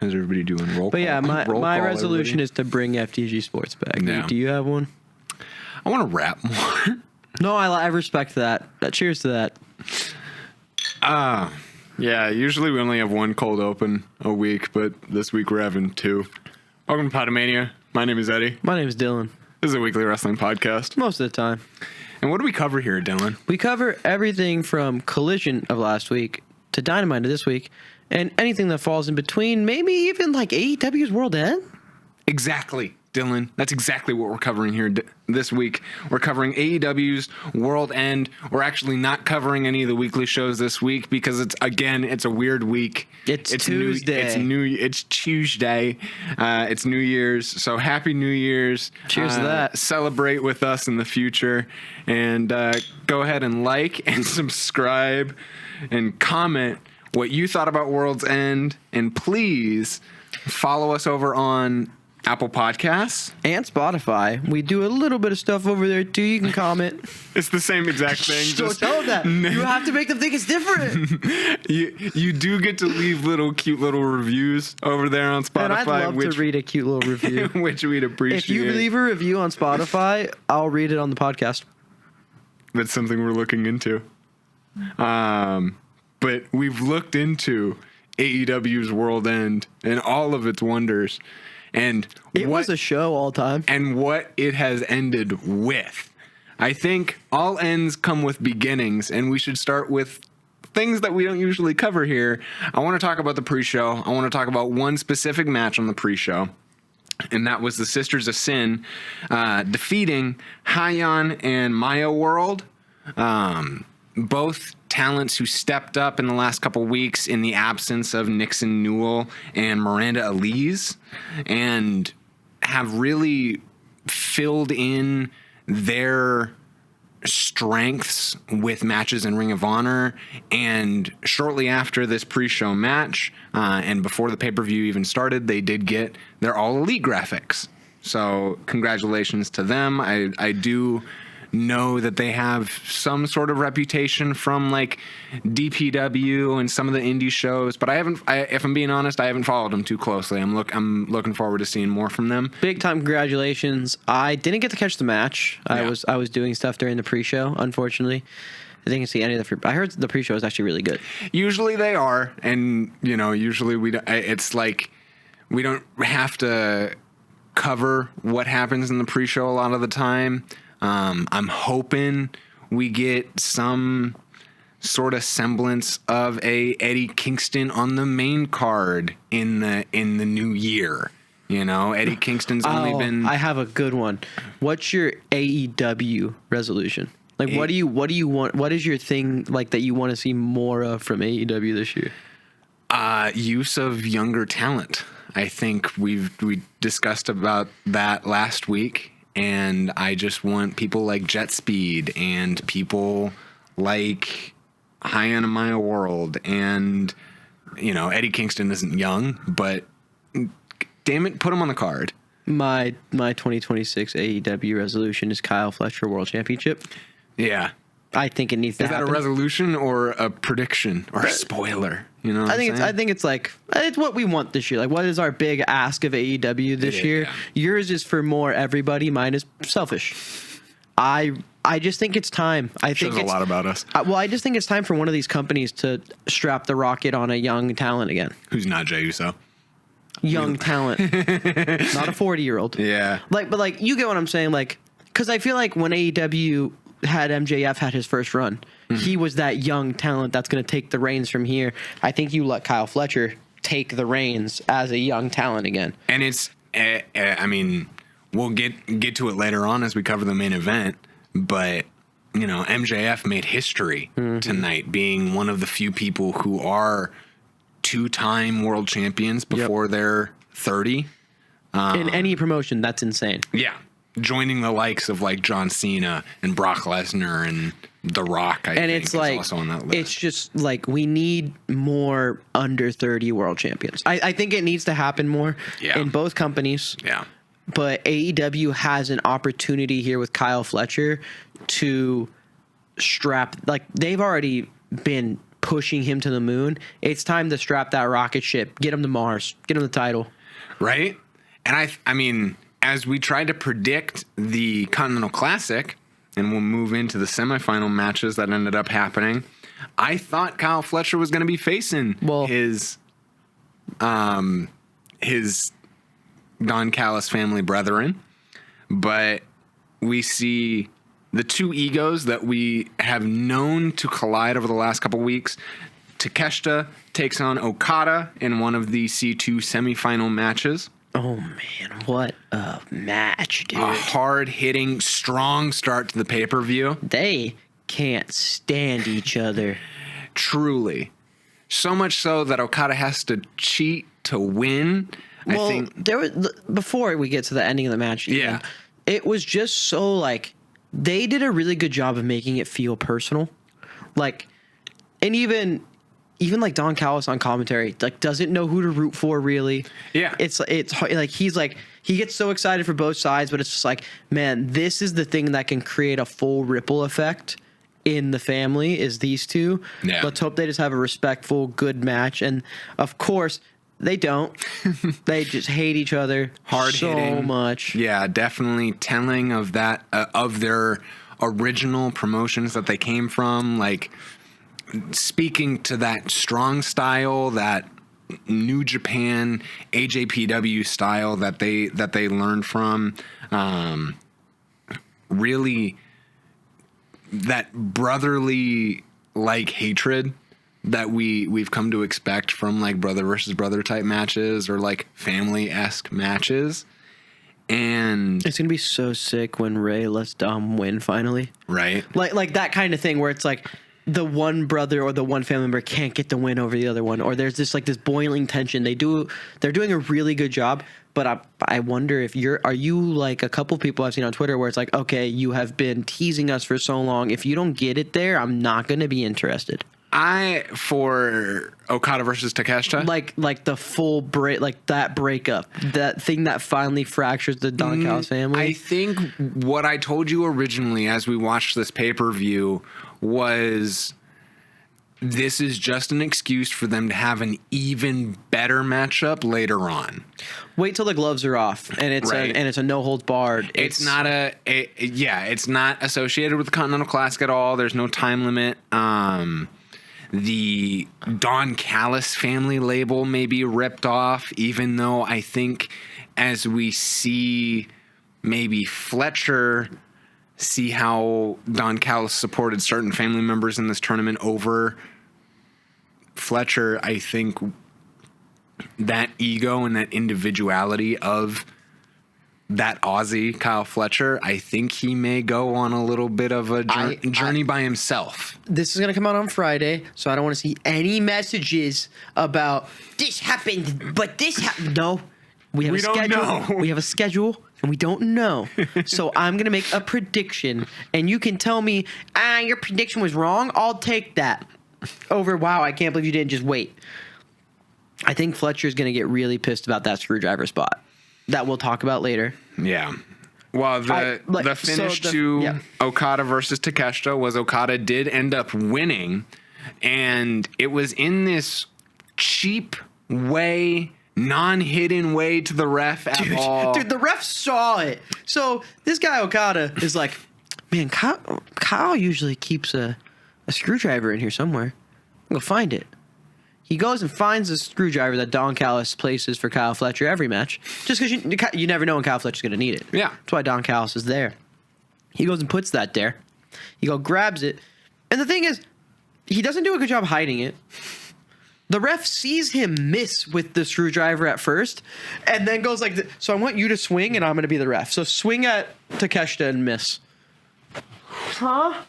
How's everybody doing? Roll But call. yeah, Roll my call, resolution everybody. is to bring FTG Sports back. Yeah. Do you have one? I want to rap more. No, I respect that. Cheers to that. Yeah, usually we only have one cold open a week, but this week we're having two. Welcome to Pod-A-Mania. My name is Eddie. My name is Dylan. This is a weekly wrestling podcast. Most of the time. And what do we cover here, Dylan? We cover everything from Collision of last week to Dynamite of this week, and anything that falls in between, maybe even like AEW's World End? Exactly, Dylan. That's exactly what we're covering here this week. We're covering AEW's World End. We're actually not covering any of the weekly shows this week because it's a weird week. It's Tuesday. It's Tuesday. It's New Year's. So happy New Year's. Cheers to that. Celebrate with us in the future. And go ahead and like and subscribe and comment what you thought about World's End. And please follow us over on Apple Podcasts And Spotify. We do a little bit of stuff over there too. You can comment. It's the same exact thing. Don't tell them that. You have to make them think it's different. You do get to leave cute little reviews over there on Spotify. And I'd love to read a cute little review. Which we'd appreciate. If you leave a review on Spotify, I'll read it on the podcast. That's something we're looking into. But we've looked into AEW's World End and all of its wonders. And It was a show all time. And what it has ended with. I think all ends come with beginnings, and we should start with things that we don't usually cover here. I want to talk about the pre-show. I want to talk about one specific match on the pre-show, and that was the Sisters of Sin defeating Hyan and Maya World. Both talents who stepped up in the last couple weeks in the absence of Nixon Newell and Miranda Elise, and have really filled in their strengths with matches in Ring of Honor. And shortly after this pre-show match, and before the pay-per-view even started, they did get their All Elite graphics. So congratulations to them. I do know that they have some sort of reputation from like DPW and some of the indie shows, but if I'm being honest, I haven't followed them too closely. I'm looking forward to seeing more from them. Big time congratulations. I didn't get to catch the match. Yeah. I was doing stuff during the pre-show, unfortunately. I didn't see any of the I heard the pre-show was actually really good. Usually they are, and usually it's like we don't have to cover what happens in the pre-show a lot of the time. I'm hoping we get some sort of semblance of a Eddie Kingston on the main card in the new year. Eddie Kingston's only been. I have a good one. What's your AEW resolution? Like, what do you want? What is your thing like that you want to see more of from AEW this year? Use of younger talent. I think we discussed about that last week. And I just want people like Jet Speed and people like Hyan and Maya World. And, Eddie Kingston isn't young, but damn it, put him on the card. My 2026 AEW resolution is Kyle Fletcher World Championship. Yeah. I think it needs to happen. Is that a resolution or a prediction or a spoiler? I think it's like it's what we want this year. Like, what is our big ask of AEW this year? Yeah. Yours is for more everybody. Mine is selfish. I just think it's time. I think shows a lot about us. I just think it's time for one of these companies to strap the rocket on a young talent again. Who's not Jey Uso? Young talent, not a 40-year-old. Yeah. But you get what I'm saying. Like, because I feel like when AEW had MJF had his first run, he was that young talent that's going to take the reins from here. I think you let Kyle Fletcher take the reins as a young talent again. And it's, we'll get to it later on as we cover the main event, but MJF made history tonight, being one of the few people who are two-time world champions before they're 30. In any promotion, that's insane. Yeah. Joining the likes of like John Cena and Brock Lesnar and The Rock, I think, it's like, also on that list. It's just like we need more under 30 world champions. I think it needs to happen more in both companies. Yeah. But AEW has an opportunity here with Kyle Fletcher to strap, like they've already been pushing him to the moon. It's time to strap that rocket ship, get him to Mars, get him the title. Right? And I mean, as we tried to predict the Continental Classic, and we'll move into the semifinal matches that ended up happening, I thought Kyle Fletcher was going to be facing his Don Callis family brethren, but we see the two egos that we have known to collide over the last couple weeks. Takeshita takes on Okada in one of the C2 semifinal matches. Oh, man, what a match, dude. A hard-hitting, strong start to the pay-per-view. They can't stand each other. Truly. So much so that Okada has to cheat to win. Well, I think there was, before we get to the ending of the match, even, it was just so, like, they did a really good job of making it feel personal. Like, and even like Don Callis on commentary, like, doesn't know who to root for, really. Yeah. It's like, he gets so excited for both sides, but it's just like, man, this is the thing that can create a full ripple effect in the family, is these two. Yeah. Let's hope they just have a respectful, good match. And of course, they don't. They just hate each other hard so hitting much. Yeah, definitely telling of that, of their original promotions that they came from, like, speaking to that strong style, that New Japan AJPW style that they learned from, really that brotherly like hatred that we've come to expect from like brother versus brother type matches or like family-esque matches. And it's gonna be so sick when Ray lets Dom win finally. Right. Like that kind of thing where it's like the one brother or the one family member can't get the win over the other one, or there's this boiling tension. They're doing a really good job, but I wonder if are you like a couple people I've seen on Twitter where it's like, okay, you have been teasing us for so long. If you don't get it there, I'm not gonna be interested. For Okada versus Takeshita, like the full break, like that breakup, that thing that finally fractures the Don Callis family. I think what I told you originally as we watched this pay-per-view was this is just an excuse for them to have an even better matchup later on. Wait till the gloves are off, and it's a no holds barred. It's not it's not associated with the Continental Classic at all. There's no time limit. The Don Callis family label may be ripped off, even though I think as we see maybe Fletcher see how Don Callis supported certain family members in this tournament over Fletcher, I think that ego and that individuality of that Aussie Kyle Fletcher, I think he may go on a little bit of a journey by himself. This is going to come out on Friday, so I don't want to see any messages about this happened, but this happened. No, we have a schedule. Know. We have a schedule, and we don't know. So I'm going to make a prediction, and you can tell me, your prediction was wrong. I'll take that over, wow, I can't believe you didn't just wait. I think Fletcher's going to get really pissed about that screwdriver spot that we'll talk about later. Yeah. Well, the finish to Okada versus Takeshita was Okada did end up winning, and it was in this cheap way, non-hidden way to the ref at all. Dude, the ref saw it. So this guy Okada is like, man, Kyle usually keeps a screwdriver in here somewhere. I'll go find it. He goes and finds a screwdriver that Don Callis places for Kyle Fletcher every match. Just because you never know when Kyle Fletcher's going to need it. Yeah. That's why Don Callis is there. He goes and puts that there. He grabs it. And the thing is, he doesn't do a good job hiding it. The ref sees him miss with the screwdriver at first, and then goes like, so I want you to swing, and I'm going to be the ref. So swing at Takeshita and miss. Huh?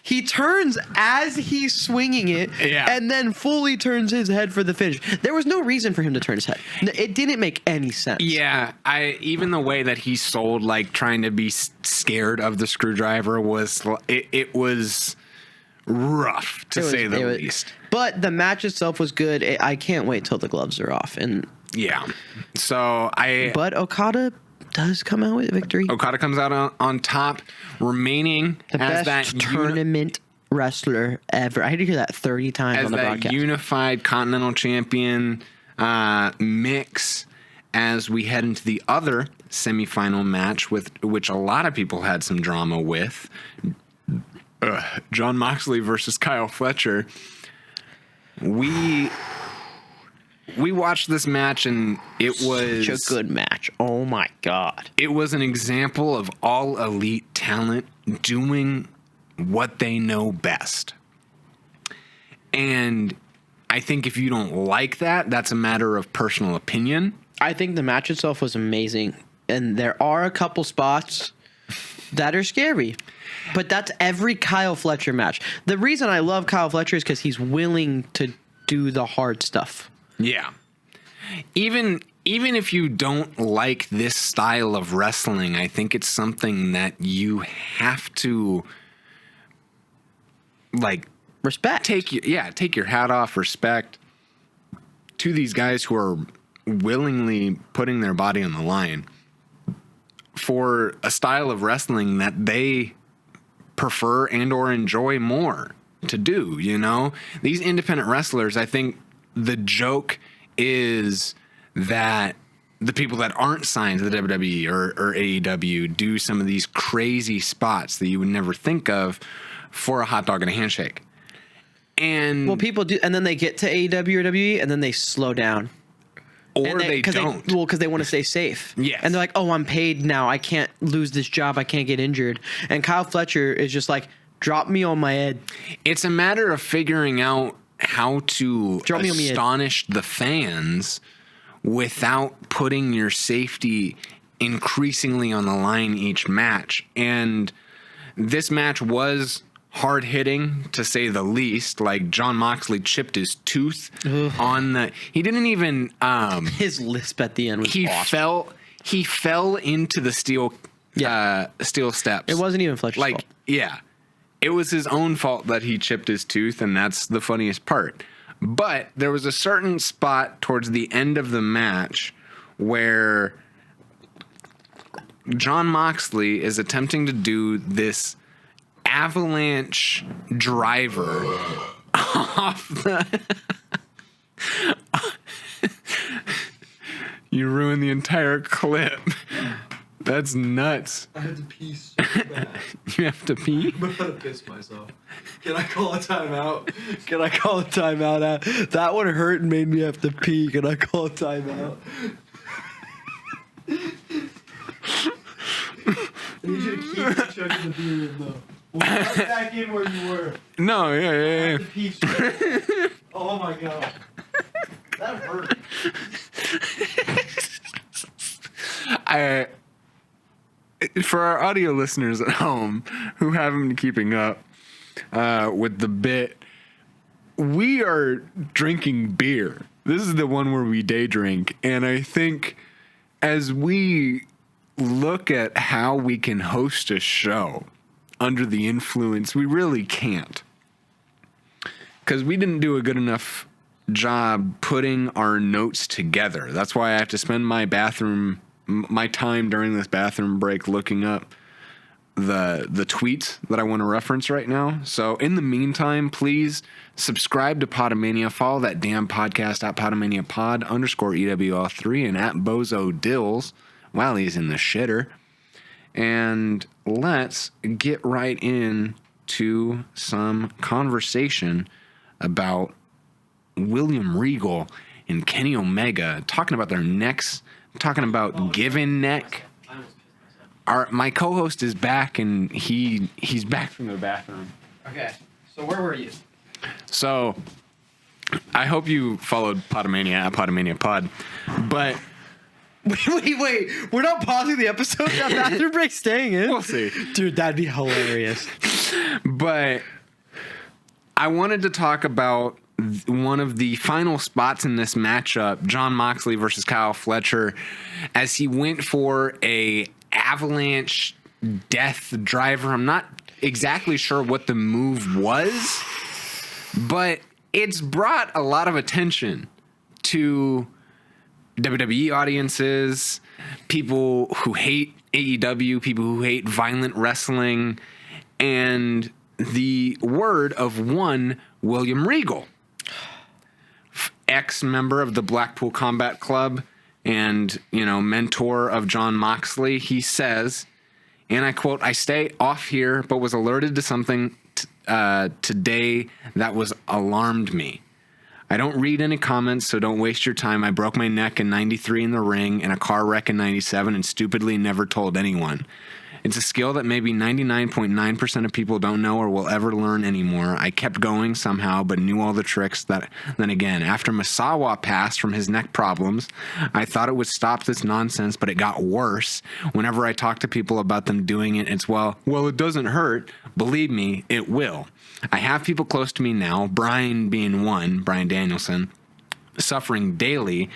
He turns as he's swinging it, and then fully turns his head for the finish. There was no reason for him to turn his head. It didn't make any sense. Yeah, even the way that he sold, like trying to be scared of the screwdriver was it was rough to say the least. But the match itself was good. I can't wait till the gloves are off. And yeah, but Okada does come out with a victory. Okada comes out on top, remaining the as best that tournament wrestler ever. I had to hear that 30 times as on the that broadcast. unified Continental Champion mix as we head into the other semifinal match, with which a lot of people had some drama with. Jon Moxley versus Kyle Fletcher. We watched this match, and it was such a good match. Oh my god. It was an example of all elite talent doing what they know best. And I think if you don't like that, that's a matter of personal opinion. I think the match itself was amazing, and there are a couple spots that are scary. But that's every Kyle Fletcher match. The reason I love Kyle Fletcher is because he's willing to do the hard stuff. Yeah. Even if you don't like this style of wrestling, I think it's something that you have to Respect. take your hat off, respect to these guys who are willingly putting their body on the line for a style of wrestling that they prefer and or enjoy more to do. These independent wrestlers, I think the joke is that the people that aren't signed to the WWE or AEW do some of these crazy spots that you would never think of for a hot dog and a handshake. And well, people do, and then they get to AEW or WWE, and then they slow down. Or they don't. Because they want to stay safe. Yes. And they're like, oh, I'm paid now. I can't lose this job. I can't get injured. And Kyle Fletcher is just like, drop me on my head. It's a matter of figuring out how to astonish the fans without putting your safety increasingly on the line each match. And this match was hard hitting, to say the least. Like, Jon Moxley chipped his tooth on the. He didn't even. His lisp at the end was awesome. He fell into the steel steps. It wasn't even Fletcher's fault. Yeah, it was his own fault that he chipped his tooth, and that's the funniest part. But there was a certain spot towards the end of the match where Jon Moxley is attempting to do this avalanche driver off the. You ruined the entire clip. That's nuts. I had to pee so bad. You have to pee? I'm about to piss myself. Can I call a timeout? That one hurt and made me have to pee. Can I call a timeout? I need you to keep chugging the beer in, though. We'll get back in where you were. No, yeah. I had to pee so bad. Oh my god. That hurt. For our audio listeners at home who haven't been keeping up with the bit, we are drinking beer. This is the one where we day drink, and I think as we look at how we can host a show under the influence, we really can't, because we didn't do a good enough job putting our notes together. That's why I have to spend my time during this bathroom break looking up the tweets that I want to reference right now. So in the meantime, please subscribe to Pod-A-Mania. Follow that damn podcast at Pod-A-Mania Pod _EWL3 and at Bozo Dills while he's in the shitter. And let's get right into some conversation about William Regal and Kenny Omega, talking about their necks, talking about giving neck. My co-host is back, and he's back from the bathroom. Okay, so where were you? So I hope you followed Pod-A-Mania at Pod-A-Mania Pod, but Wait. We're not pausing the episode. That bathroom break staying in? we'll see. Dude, that'd be hilarious. But I wanted to talk about one of the final spots in this matchup, Jon Moxley versus Kyle Fletcher, as he went for a avalanche death driver. I'm not exactly sure what the move was, but it's brought a lot of attention to WWE audiences, people who hate AEW, people who hate violent wrestling, and the word of one William Regal, ex-member of the Blackpool Combat Club and, mentor of John Moxley. He says, and I quote, "I stay off here, but was alerted to something today that was alarmed me. I don't read any comments, so don't waste your time. I broke my neck in 93 in the ring, in a car wreck in 97, and stupidly never told anyone. It's a skill that maybe 99.9% of people don't know or will ever learn anymore. I kept going somehow, but knew all the tricks. Then again, after Misawa passed from his neck problems, I thought it would stop this nonsense, but it got worse. Whenever I talk to people about them doing it, it's, well, it doesn't hurt. Believe me, it will. I have people close to me now, Brian being one, Brian Danielson, suffering daily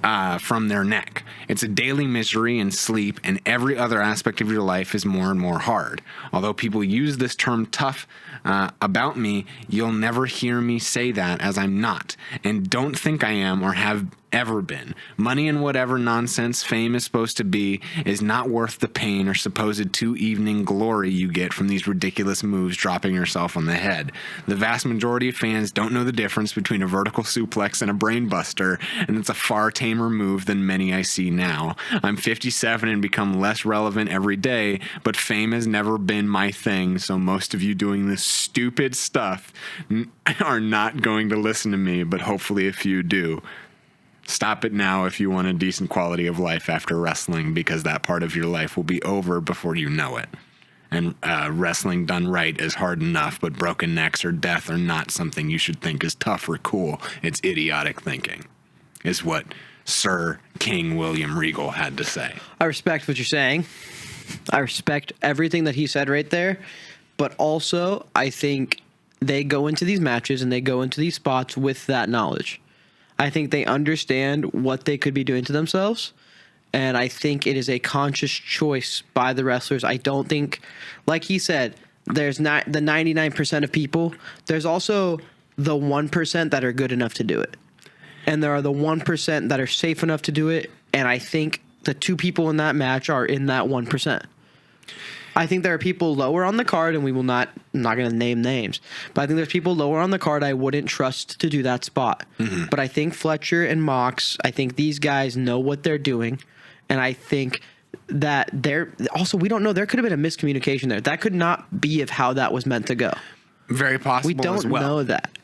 from their neck. It's a daily misery and sleep, and every other aspect of your life is more and more hard. Although people use this term tough about me, you'll never hear me say that, as I'm not, and don't think I am or have ever been. Money and whatever nonsense fame is supposed to be is not worth the pain or supposed 2-evening glory you get from these ridiculous moves dropping yourself on the head. The vast majority of fans don't know the difference between a vertical suplex and a brain buster, and it's a far tamer move than many I see now. I'm 57 and become less relevant every day, but fame has never been my thing, so most of you doing this stupid stuff are not going to listen to me, but hopefully a few do. Stop it now if you want a decent quality of life after wrestling, because that part of your life will be over before you know it. And wrestling done right is hard enough, but broken necks or death are not something you should think is tough or cool. It's idiotic thinking, is what Sir King William Regal had to say. I respect what you're saying. I respect everything that he said right there. But also, I think they go into these matches and they go into these spots with that knowledge. I think they understand what they could be doing to themselves, and I think it is a conscious choice by the wrestlers. I don't think, like he said, there's not the 99% of people. There's also the 1% that are good enough to do it, and there are the 1% that are safe enough to do it, and I think the two people in that match are in that 1%. I think there are people lower on the card, and I'm not going to name names, but I think there's people lower on the card I wouldn't trust to do that spot. Mm-hmm. But I think Fletcher and Mox, I think these guys know what they're doing, and I think that we don't know, there could have been a miscommunication there. That could not be of how that was meant to go. Very possible. We don't know that.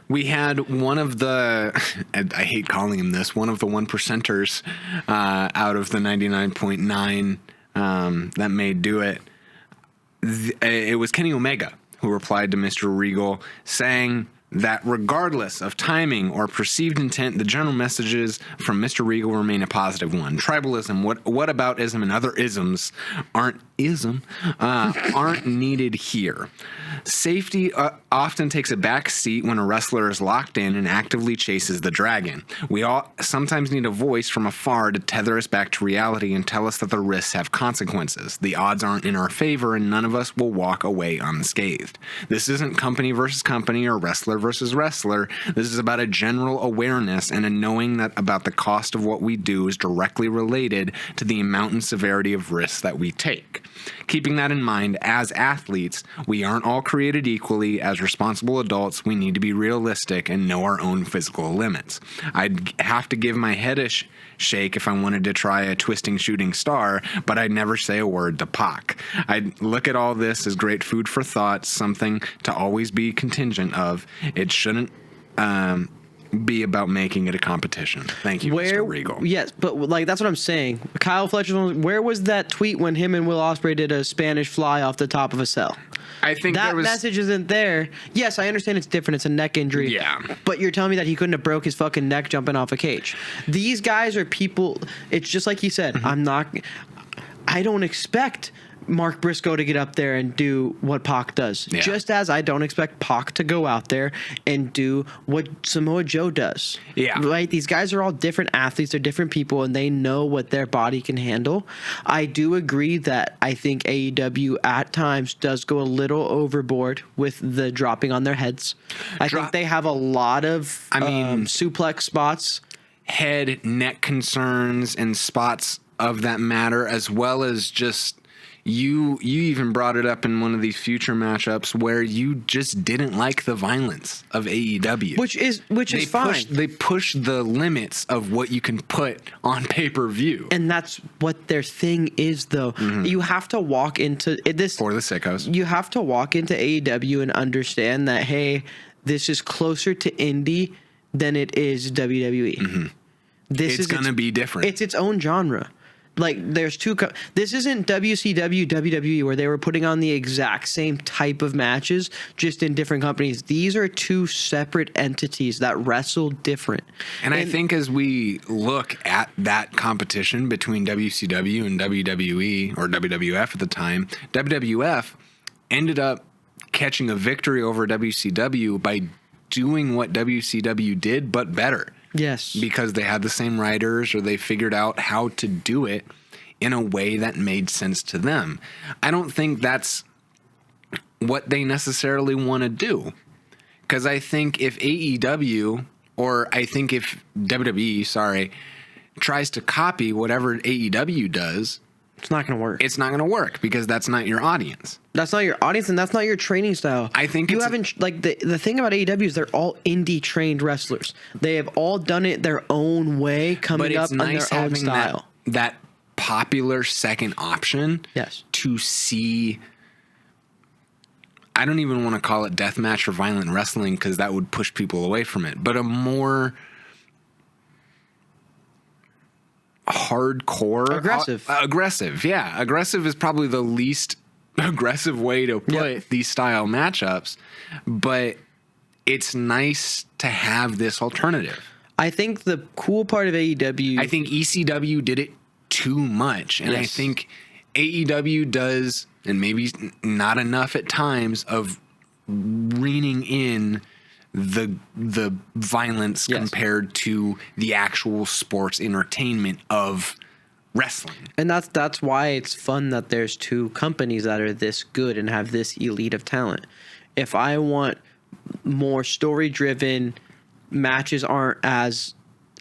We had one of the, I hate calling him this, one of the 1%ers out of the 99.9 that may do it. It was Kenny Omega who replied to Mr. Regal saying that regardless of timing or perceived intent, the general messages from Mr. Regal remain a positive one. Tribalism, whataboutism, and other isms aren't needed here. Safety often takes a back seat when a wrestler is locked in and actively chases the dragon. We all sometimes need a voice from afar to tether us back to reality and tell us that the risks have consequences. The odds aren't in our favor, and none of us will walk away unscathed. This isn't company versus company or wrestler versus wrestler. This is about a general awareness and a knowing that about the cost of what we do is directly related to the amount and severity of risks that we take. Keeping that in mind, as athletes, we aren't all created equally. As responsible adults, we need to be realistic and know our own physical limits. I'd have to give my head a shake if I wanted to try a twisting shooting star, but I'd never say a word to Pac. I'd look at all this as great food for thought, something to always be contingent of. It shouldn't be about making it a competition. Thank you, Mr. Regal. Yes, but that's what I'm saying. Kyle Fletcher, where was that tweet when him and Will Ospreay did a Spanish fly off the top of a cell? I think that message isn't there. Yes, I understand it's different. It's a neck injury. Yeah. But you're telling me that he couldn't have broke his fucking neck jumping off a cage. These guys are people. It's just like he said. Mm-hmm. I don't expect Mark Briscoe to get up there and do what Pac does. Yeah. Just as I don't expect Pac to go out there and do what Samoa Joe does. Yeah. Right? These guys are all different athletes. They're different people, and they know what their body can handle. I do agree that I think AEW at times does go a little overboard with the dropping on their heads. I think they have a lot of suplex spots. Head, neck concerns, and spots of that matter, as well as just You even brought it up in one of these future matchups where you just didn't like the violence of AEW, which is fine. They push the limits of what you can put on pay-per-view, and that's what their thing is, though. You have to walk into this for the sickos. You have to walk into AEW and understand that, hey, this is closer to indie than it is WWE. This is going to be different. It's its own genre. Like, there's two. This isn't WCW, WWE, where they were putting on the exact same type of matches, just in different companies. These are two separate entities that wrestle different. And I think as we look at that competition between WCW and WWE, or WWF at the time, WWF ended up catching a victory over WCW by doing what WCW did, but better. Yes. Because they had the same writers, or they figured out how to do it in a way that made sense to them. I don't think that's what they necessarily want to do. Because I think if AEW, or I think if WWE, tries to copy whatever AEW does, it's not going to work. It's not going to work because that's not your audience. That's not your audience, and that's not your training style. I think you haven't, like, the thing about AEW is they're all indie trained wrestlers. They have all done it their own way, coming up on their own style. That popular second option. Yes. To see, I don't even want to call it deathmatch or violent wrestling because that would push people away from it, but a more hardcore, aggressive. Yeah, aggressive is probably the least aggressive way to put these style matchups, but it's nice to have this alternative. I think the cool part of AEW, I think ECW did it too much, and I think AEW does, and maybe not enough at times, of reining in the violence compared to the actual sports entertainment of wrestling. And that's why it's fun that there's two companies that are this good and have this elite of talent. If I want more story driven, matches aren't as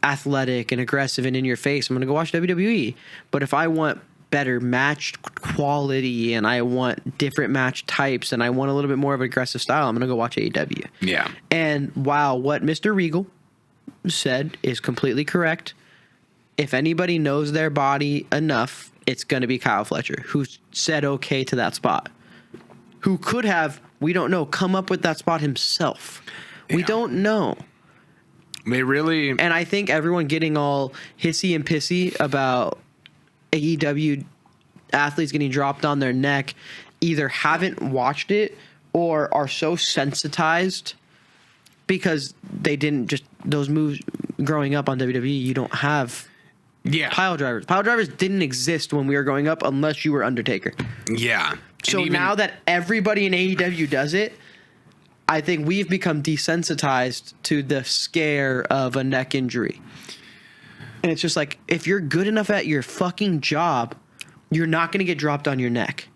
athletic and aggressive and in your face, I'm going to go watch WWE. But if I want better match quality and I want different match types and I want a little bit more of an aggressive style, I'm going to go watch AEW. Yeah. And wow, what Mr. Regal said is completely correct. If anybody knows their body enough, it's going to be Kyle Fletcher, who said okay to that spot. Who could have, we don't know, come up with that spot himself. Yeah. We don't know. They really... And I think everyone getting all hissy and pissy about AEW athletes getting dropped on their neck either haven't watched it or are so sensitized because they didn't just... Those moves growing up on WWE, you don't have... Yeah. Pile drivers. Pile drivers didn't exist when we were growing up unless you were Undertaker. Yeah. So now that everybody in AEW does it, I think we've become desensitized to the scare of a neck injury. And it's just like, if you're good enough at your fucking job, you're not going to get dropped on your neck.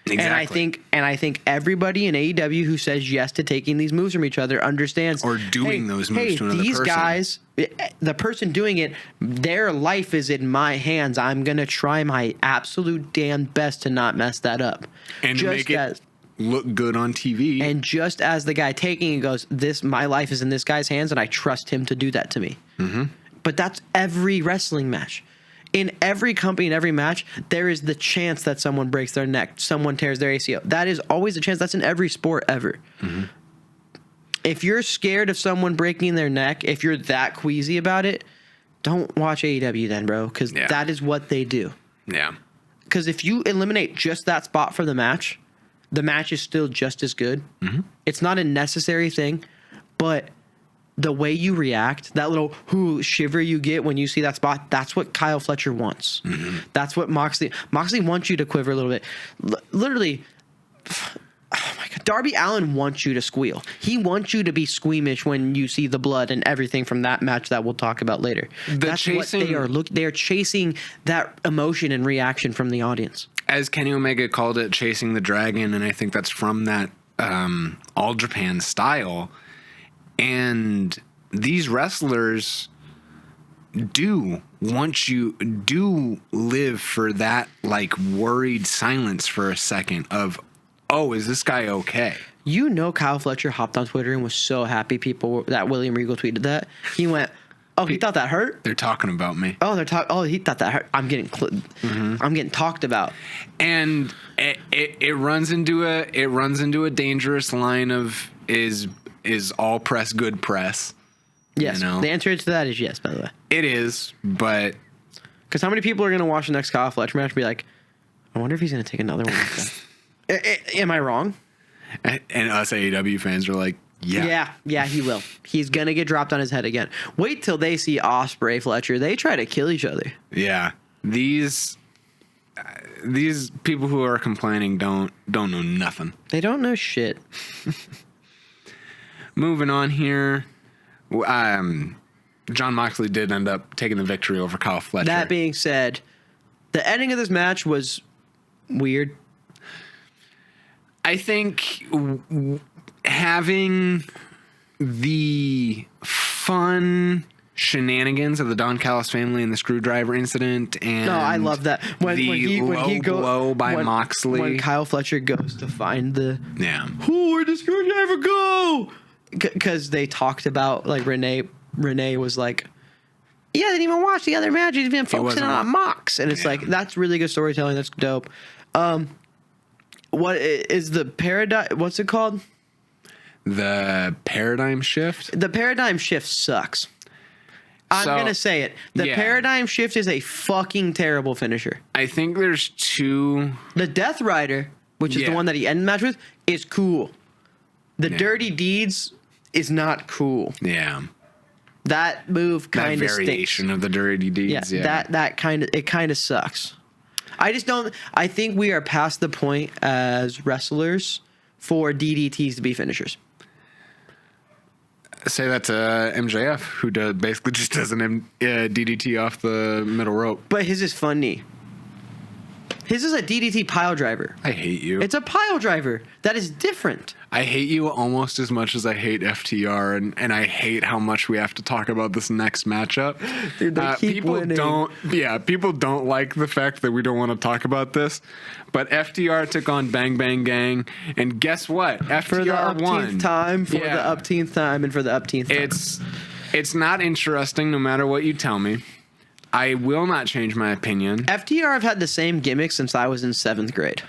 Exactly. And I think everybody in AEW who says yes to taking these moves from each other understands, or doing those moves to another these person. Guys, the person doing it, their life is in my hands. I'm gonna try my absolute damn best to not mess that up, and to make it look good on TV. And just as the guy taking it goes, my life is in this guy's hands, and I trust him to do that to me. Mm-hmm. But that's every wrestling match. In every company, in every match, there is the chance that someone breaks their neck, someone tears their ACL. That is always a chance. That's in every sport ever. Mm-hmm. If you're scared of someone breaking their neck, if you're that queasy about it, don't watch AEW then, bro, because that is what they do. Yeah. Because if you eliminate just that spot from the match is still just as good. Mm-hmm. It's not a necessary thing, but the way you react, that little shiver you get when you see that spot, that's what Kyle Fletcher wants. Mm-hmm. That's what Moxley wants you to quiver a little bit. Literally, oh my God, Darby Allin wants you to squeal. He wants you to be squeamish when you see the blood and everything from that match that we'll talk about later. That's what they are. They are chasing that emotion and reaction from the audience. As Kenny Omega called it, chasing the dragon, and I think that's from that All Japan style. And these wrestlers do live for that like worried silence for a second of, oh, is this guy okay? You know, Kyle Fletcher hopped on Twitter and was so happy that William Regal tweeted that. He went, "Oh, he thought that hurt." They're talking about me. Oh, he thought that hurt. I'm getting talked about. And it runs into a dangerous line of is all press good press. Yes, you know? The answer to that is yes. By the way, it is, but because how many people are going to watch the next Kyle Fletcher match and be like, "I wonder if he's going to take another one like that." Am I wrong? And us AEW fans are like, yeah, he will. He's going to get dropped on his head again. Wait till they see Ospreay Fletcher. They try to kill each other. Yeah, these people who are complaining don't know nothing. They don't know shit. Moving on here, John Moxley did end up taking the victory over Kyle Fletcher. That being said, the ending of this match was weird. I think having the fun shenanigans of the Don Callis family and the screwdriver incident, and I love that when he blow by Moxley, when Kyle Fletcher goes to find the where'd the screwdriver go? Because they talked about like Renee was like, he hasn't even watched the other match. He's been focusing on Mox, and it's like that's really good storytelling. That's dope. What is the paradigm? What's it called? The paradigm shift. The paradigm shift sucks. I'm going to say it. The paradigm shift is a fucking terrible finisher. I think there's two. The Death Rider, which is the one that he ended the match with, is cool. The Dirty Deeds is not cool. Yeah. That move kind of stinks. That variation of the Dirty Deeds. Yeah. That kind of sucks. I just don't. I think we are past the point as wrestlers for DDTs to be finishers. Say that to MJF, who basically just does an DDT off the middle rope. But his is funny. His is a DDT pile driver. I hate you. It's a pile driver. That is different. I hate you almost as much as I hate FTR, and I hate how much we have to talk about this next matchup. Dude, they keep winning. People don't like the fact that we don't want to talk about this, but FTR took on Bang Bang Gang, and guess what? FTR won. For the upteenth time, and for the upteenth time. It's not interesting no matter what you tell me. I will not change my opinion. FTR have had the same gimmick since I was in 7th grade.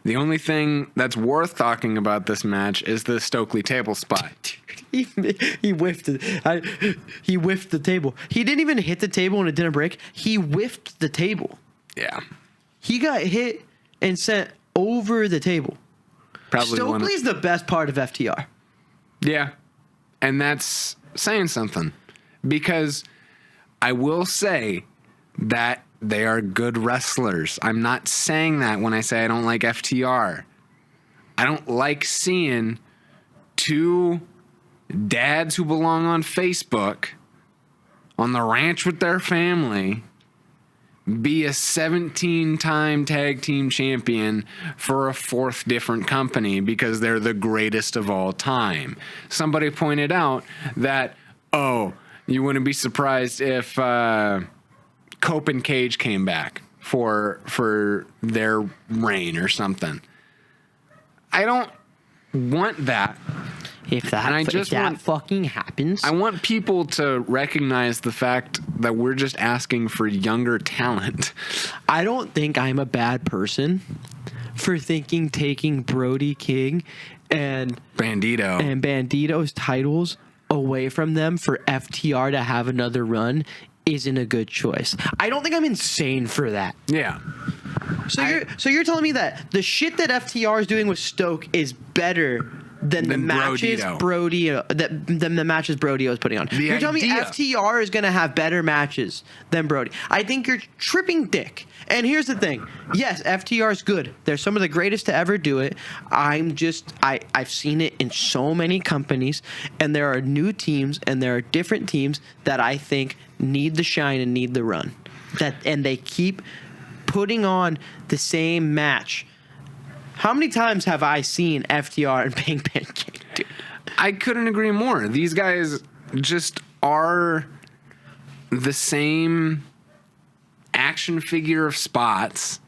The only thing that's worth talking about this match is the Stokely table spot. He whiffed it. He whiffed the table. He didn't even hit the table and it didn't break. He whiffed the table. Yeah. He got hit and sent over the table. Probably Stokely's the best part of FTR. Yeah. And that's saying something. Because I will say that they are good wrestlers. I'm not saying that when I say I don't like FTR. I don't like seeing two dads who belong on Facebook on the ranch with their family be a 17-time tag team champion for a 4th different company because they're the greatest of all time. Somebody pointed out that, you wouldn't be surprised if Cope and Cage came back for their reign or something. I don't want that. If that fucking happens. I want people to recognize the fact that we're just asking for younger talent. I don't think I'm a bad person for thinking taking Brody King and Bandito's titles away from them for FTR to have another run isn't a good choice. I don't think I'm insane for that. Yeah. So you're telling me that the shit that FTR is doing with Stoke is better than the matches Brody is putting on. You're telling me FTR is going to have better matches than Brody. I think you're tripping dick. And here's the thing. Yes, FTR is good. They're some of the greatest to ever do it. I've seen it in so many companies, and there are new teams and there are different teams that I think need the shine and need the run. And they keep putting on the same match. How many times have I seen FTR and Bang Bang Gang, dude? I couldn't agree more. These guys just are the same action figure of spots,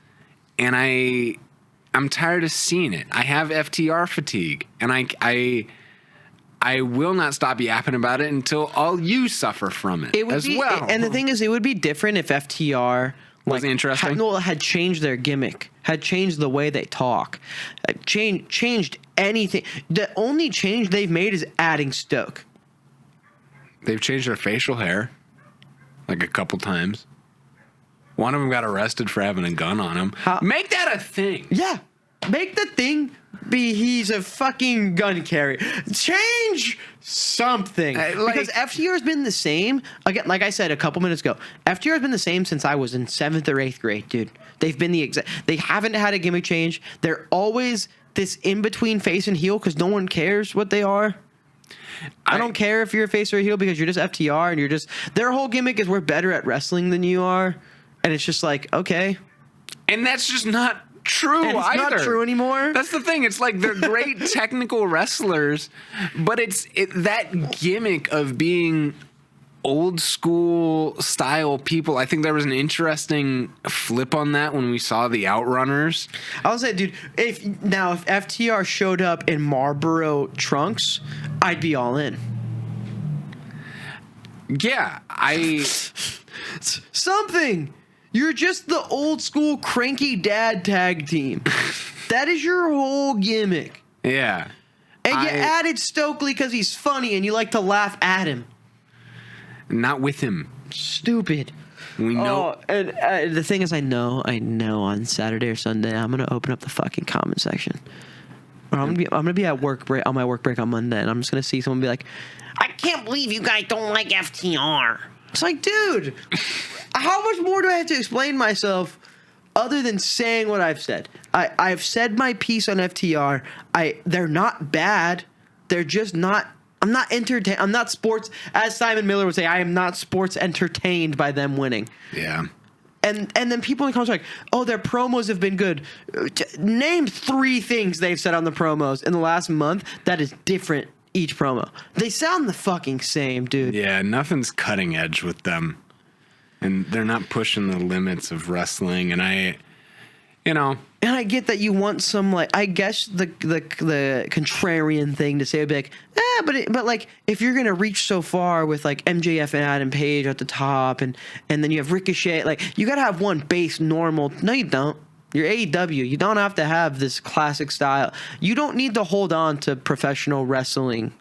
and I'm tired of seeing it. I have FTR fatigue, and I will not stop yapping about it until all you suffer from it as well. And the thing is, it would be different if FTR was interesting. Had changed their gimmick, had changed the way they talk, changed anything. The only change they've made is adding Stoke. They've changed their facial hair like a couple times. One of them got arrested for having a gun on him. Make that a thing. Yeah. Make the thing be he's a fucking gun carrier. Change something. Because FTR has been the same. Again, like I said a couple minutes ago, FTR has been the same since I was in 7th or 8th grade, dude. They've been the exact. They haven't had a gimmick change. They're always this in-between face and heel because no one cares what they are. I don't care if you're a face or a heel because you're just FTR and you're just... Their whole gimmick is we're better at wrestling than you are. And it's just like, okay. And that's just not true and it's either. Not true anymore. That's the thing. It's like they're great technical wrestlers, but it's that gimmick of being old school style people. I think there was an interesting flip on that when we saw the Outrunners. I was saying, dude, if FTR showed up in Marlboro trunks, I'd be all in. Yeah, something. You're just the old school cranky dad tag team. That is your whole gimmick. Yeah. And you added Stokely because he's funny and you like to laugh at him. Not with him. Stupid. We know. Oh, and the thing is, I know on Saturday or Sunday, I'm going to open up the fucking comment section. Or I'm gonna be at work break on my work break on Monday, and I'm just gonna see someone be like, "I can't believe you guys don't like FTR." It's like, dude, how much more do I have to explain myself other than saying what I've said? I've said my piece on FTR. They're not bad. They're just not. I'm not entertained. I'm not sports. As Simon Miller would say, I am not sports entertained by them winning. Yeah. And then people in the comments are like, oh, their promos have been good. Name 3 things they've said on the promos in the last month that is different each promo. They sound the fucking same, dude. Yeah, nothing's cutting edge with them. And they're not pushing the limits of wrestling. And And I get that you want some, like, I guess the contrarian thing to say would be like, but like, if you're going to reach so far with, like, MJF and Adam Page at the top, and then you have Ricochet, like, you got to have one base normal. No, you don't. You're AEW. You don't have to have this classic style. You don't need to hold on to professional wrestling.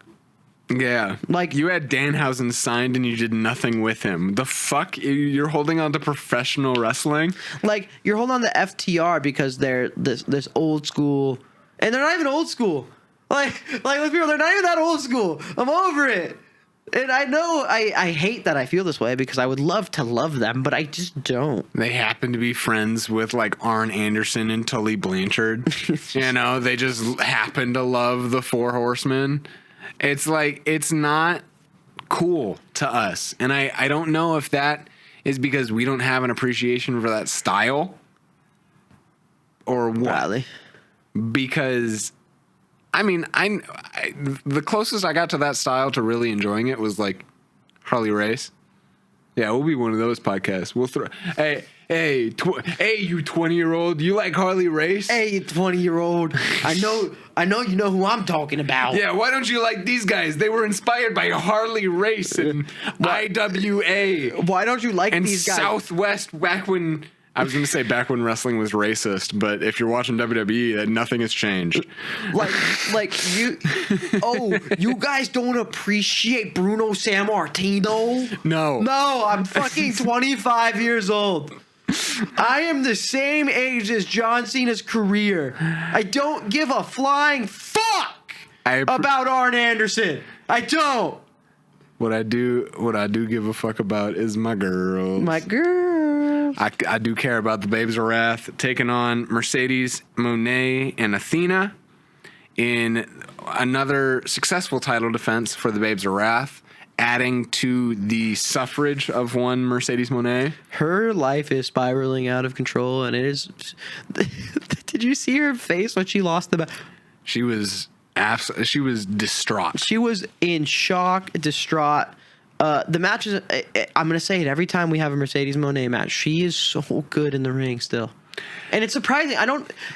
Yeah. Like, you had Danhausen signed and you did nothing with him. The fuck? You're holding on to professional wrestling? Like, you're holding on to FTR because they're this old school, and they're not even old school. Like let's be real, they're not even that old school. I'm over it. And I know I hate that I feel this way because I would love to love them, but I just don't. They happen to be friends with, like, Arn Anderson and Tully Blanchard. They just happen to love the Four Horsemen. It's like, it's not cool to us. And I don't know if that is because we don't have an appreciation for that style or what. Probably. Because, I mean, the closest I got to that style to really enjoying it was, like, Harley Race. Yeah, we'll be one of those podcasts. We'll throw... Hey, you 20-year-old, you like Harley Race? Hey, you 20-year-old, I know you know who I'm talking about. Yeah, why don't you like these guys? They were inspired by Harley Race and IWA. Why don't you like and these guys? Southwest back when... I was going to say back when wrestling was racist, but if you're watching WWE, nothing has changed. You guys don't appreciate Bruno Sammartino? No, I'm fucking 25 years old. I am the same age as John Cena's career. I don't give a flying fuck about Arn Anderson. I don't. What I do give a fuck about is my girls. My girls. I do care about the Babes of Wrath taking on Mercedes Moné and Athena in another successful title defense for the Babes of Wrath, adding to the suffrage of one Mercedes Moné. Her life is spiraling out of control, and it is... Did you see her face when she lost the... She was distraught. She was in shock, distraught. The match is. I'm gonna say it every time we have a Mercedes Moné match. She is so good in the ring still, and it's surprising.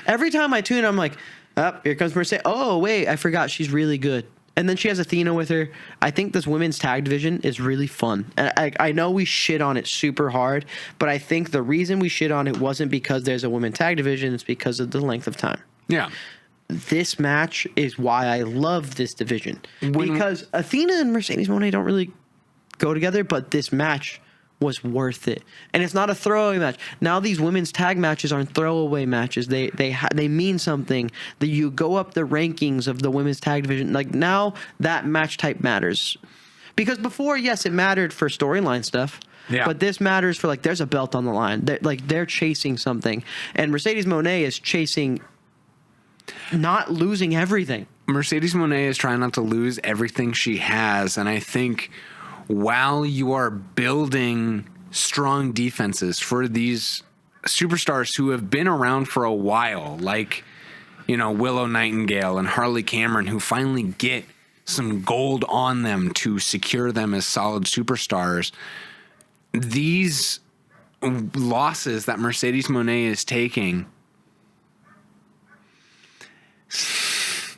Every time I tune, I'm like, oh, here comes Mercedes. Oh wait, I forgot she's really good. And then she has Athena with her. I think this women's tag division is really fun. And I know we shit on it super hard, but I think the reason we shit on it wasn't because there's a women's tag division. It's because of the length of time. Yeah. This match is why I love this division. Because Athena and Mercedes Moné don't really go together, but this match was worth it. And it's not a throwaway match. Now these women's tag matches aren't throwaway matches. They mean something. That you go up the rankings of the women's tag division. Like now that match type matters. Because before, yes, it mattered for storyline stuff. Yeah. But this matters for like there's a belt on the line. They're chasing something. And Mercedes Moné is chasing not losing everything. Mercedes Moné is trying not to lose everything she has, and I think while you are building strong defenses for these superstars who have been around for a while, like, Willow Nightingale and Harley Cameron, who finally get some gold on them to secure them as solid superstars, these losses that Mercedes Moné is taking.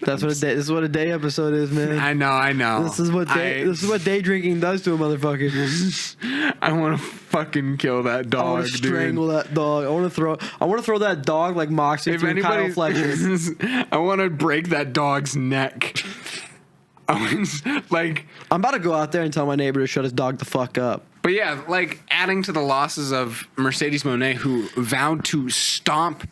This is what a day episode is, man. I know. This is what day drinking does to a motherfucker. I want to fucking kill that dog. I want to strangle that dog. I want to throw that dog like Moxley through Kyle Fletcher. I want to break that dog's neck. I'm about to go out there and tell my neighbor to shut his dog the fuck up. But yeah, like adding to the losses of Mercedes Moné, who vowed to stomp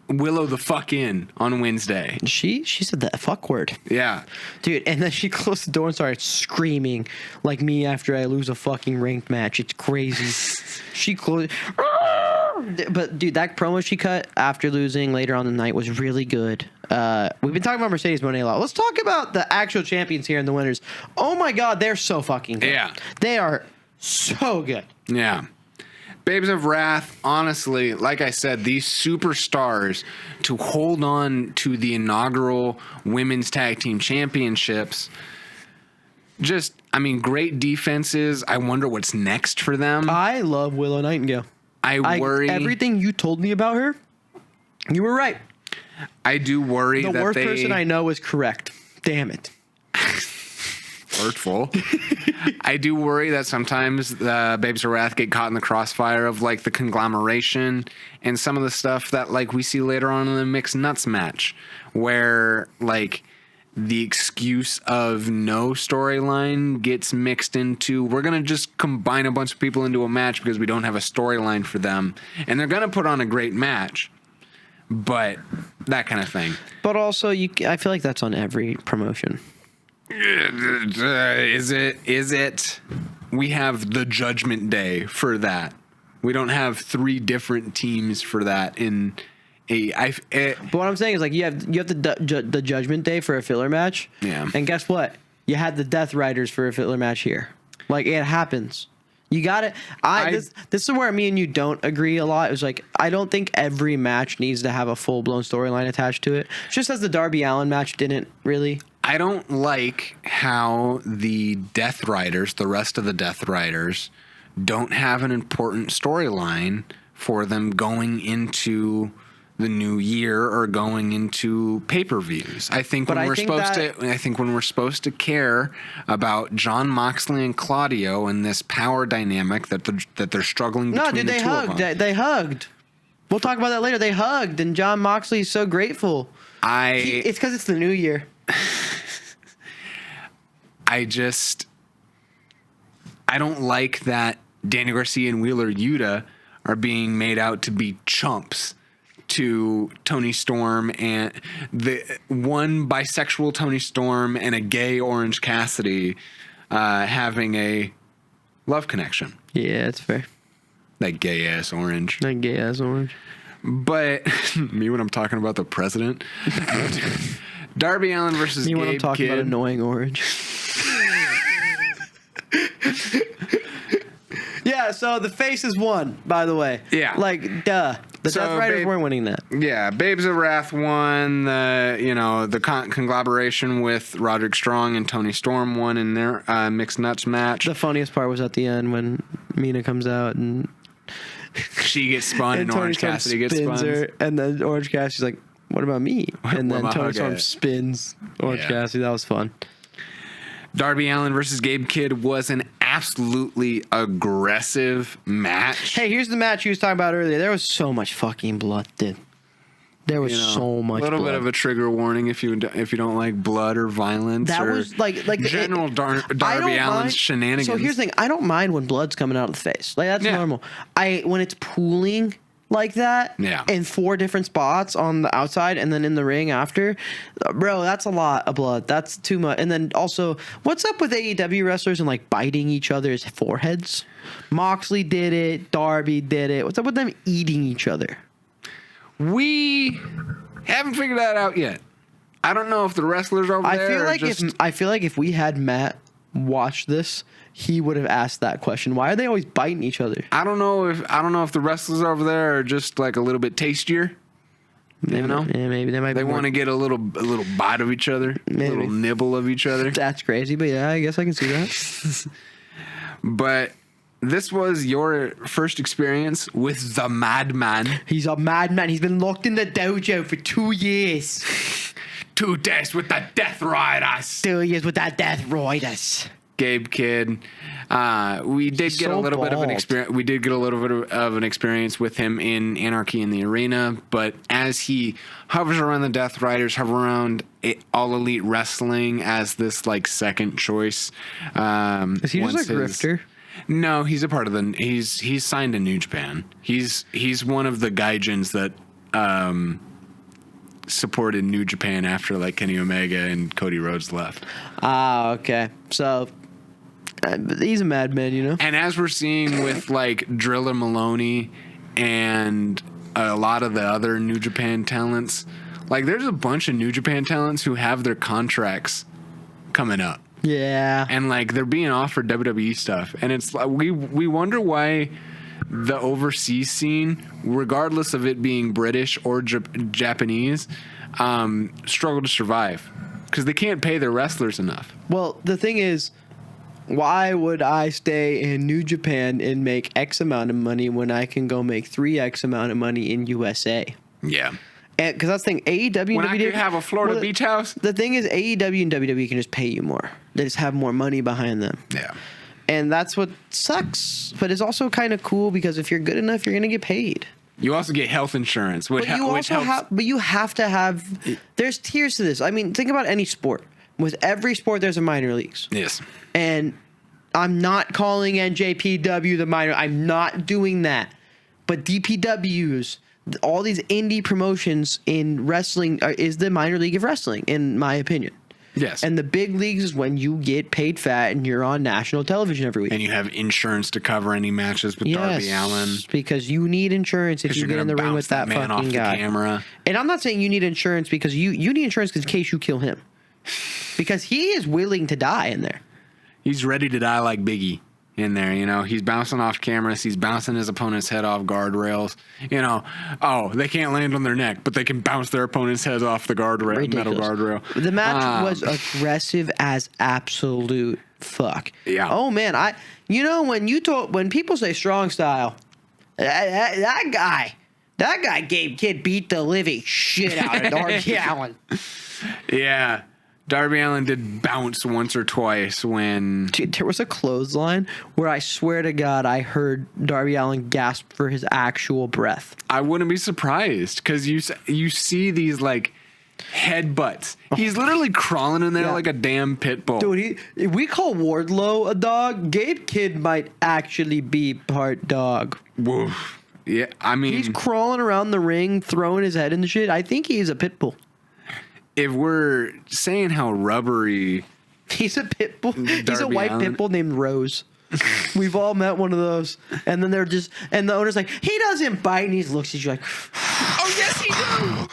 Willow the fuck in on Wednesday. She said that fuck word. Yeah. Dude, and then she closed the door and started screaming like me after I lose a fucking ranked match. It's crazy. She closed. But dude, that promo she cut after losing later on the night was really good. We've been talking about Mercedes Moné a lot. Let's talk about the actual champions here and the winners. Oh my god, they're so fucking good. Yeah. They are so good. Yeah. Babes of Wrath, honestly, like I said, these superstars to hold on to the inaugural Women's Tag Team Championships, great defenses. I wonder what's next for them. I love Willow Nightingale. I worry. Everything you told me about her, you were right. I do worry the worst person I know is correct. Damn it. Hurtful. I do worry that sometimes the Babes of Wrath get caught in the crossfire of like the conglomeration and some of the stuff that like we see later on in the mixed nuts match, where like the excuse of no storyline gets mixed into we're gonna just combine a bunch of people into a match because we don't have a storyline for them, and they're gonna put on a great match, but that kind of thing. But also, I feel like that's on every promotion. Is it? We have the Judgment Day for that. We don't have 3 different teams for that in but what I'm saying is like you have the Judgment Day for a filler match. Yeah. And guess what? You had the Death Riders for a filler match here. Like it happens. You got it. This is where me and you don't agree a lot. It was like I don't think every match needs to have a full blown storyline attached to it. Just as the Darby Allin match didn't really. I don't like how the Death Riders, the rest of the Death Riders, don't have an important storyline for them going into the new year or going into pay-per-views. I think when we're supposed to care about Jon Moxley and Claudio and this power dynamic that they're struggling between the two of them. They hugged. We'll talk about that later. They hugged, and Jon Moxley is so grateful. It's because it's the new year. I don't like that Danny Garcia and Wheeler Yuta are being made out to be chumps to Tony Storm and the one bisexual Tony Storm and a gay Orange Cassidy having a love connection. Yeah, that's fair. That gay ass Orange. But me when I'm talking about the president. Darby Allin versus Gabe when I'm talking about annoying Orange. Yeah, so the faces won, by the way. Yeah. Like, duh. The Death Riders weren't winning that. Yeah, Babes of Wrath won. The conglomeration with Roderick Strong and Tony Storm won in their mixed nuts match. The funniest part was at the end when Mina comes out and she gets spun and Orange Cassidy gets spun. Her, and then Orange Cassidy's like, what about me? And then Tony Storm spins Orange Cassidy. That was fun. Darby Allin versus Gabe Kidd was an absolutely aggressive match. Hey, here's the match you was talking about earlier. There was so much fucking blood, dude. There was so much blood. A little bit of a trigger warning if you don't like blood or violence. That was like general Darby Allin's shenanigans. So here's the thing. I don't mind when blood's coming out of the face. Like, that's normal. When it's pooling like that in 4 different spots on the outside and then in the ring after, bro, that's a lot of blood. That's too much. And then also, what's up with AEW wrestlers and like biting each other's foreheads? Moxley did it. Darby did it. What's up with them eating each other? We haven't figured that out yet. I don't know if the wrestlers over there I feel like if we had Matt watch this, he would have asked that question. Why are they always biting each other? I don't know if the wrestlers over there are just like a little bit tastier. Maybe, you know? Yeah, maybe they want to get a little bite of each other, maybe. A little nibble of each other. That's crazy, but yeah, I guess I can see that. But this was your first experience with the Madman. He's a madman. He's been locked in the dojo for 2 years. 2 days with the Death Riders. 2 years with the Death Riders. Gabe Kidd. We did get a little bit of an experience. We did get a little bit of an experience with him in Anarchy in the Arena, but as he hovers around the Death Riders, hover around All Elite Wrestling as this like second choice. Is he just a grifter? No, he's a part of the. He's signed to New Japan. He's one of the gaijins that supported New Japan after like Kenny Omega and Cody Rhodes left. Ah, okay. So he's a madman, you know. And as we're seeing with like Driller Maloney and a lot of the other New Japan talents, like there's a bunch of New Japan talents who have their contracts coming up. Yeah. And like they're being offered WWE stuff, and it's like we wonder why the overseas scene, regardless of it being British or Japanese, struggle to survive because they can't pay their wrestlers enough. Well, the thing is, why would I stay in New Japan and make X amount of money when I can go make 3X amount of money in USA? Yeah. Because that's the thing, AEW when and WWE... I could have a Florida beach house? The thing is, AEW and WWE can just pay you more. They just have more money behind them. Yeah. And that's what sucks. But it's also kind of cool because if you're good enough, you're going to get paid. You also get health insurance, which helps. But you have to have... There's tiers to this. I mean, think about any sport. With every sport, there's a minor leagues. Yes. And I'm not calling NJPW the minor... I'm not doing that. But DPWs... all these indie promotions in wrestling is the minor league of wrestling, in my opinion. Yes. And the big leagues is when you get paid fat and you're on national television every week. And you have insurance to cover any matches with Darby Allin. Because you need insurance if you get in the ring with that man fucking off guy. The camera. And I'm not saying you need insurance because you need insurance in case you kill him. Because he is willing to die in there. He's ready to die like Biggie. In there, you know, he's bouncing off cameras. He's bouncing his opponent's head off guardrails. You know, they can't land on their neck, but they can bounce their opponent's head off the guardrail, metal guardrail. The match was aggressive as absolute fuck. Yeah. Oh man, when people say strong style, that guy Gabe Kidd beat the living shit out of Darby Allin. Yeah. Darby Allin did bounce once or twice when... Dude, there was a clothesline where I swear to God I heard Darby Allin gasp for his actual breath. I wouldn't be surprised because you see these like headbutts. He's literally crawling in there like a damn pit bull. Dude, if we call Wardlow a dog, Gabe Kidd might actually be part dog. Woof. Yeah, I mean... he's crawling around the ring, throwing his head in the shit. I think he's a pit bull. If we're saying how rubbery... He's a pit bull. He's a white Allin. pit bull named Rose. We've all met one of those. And then they're just... and the owner's like, he doesn't bite. And he looks at you like... oh, yes, he does.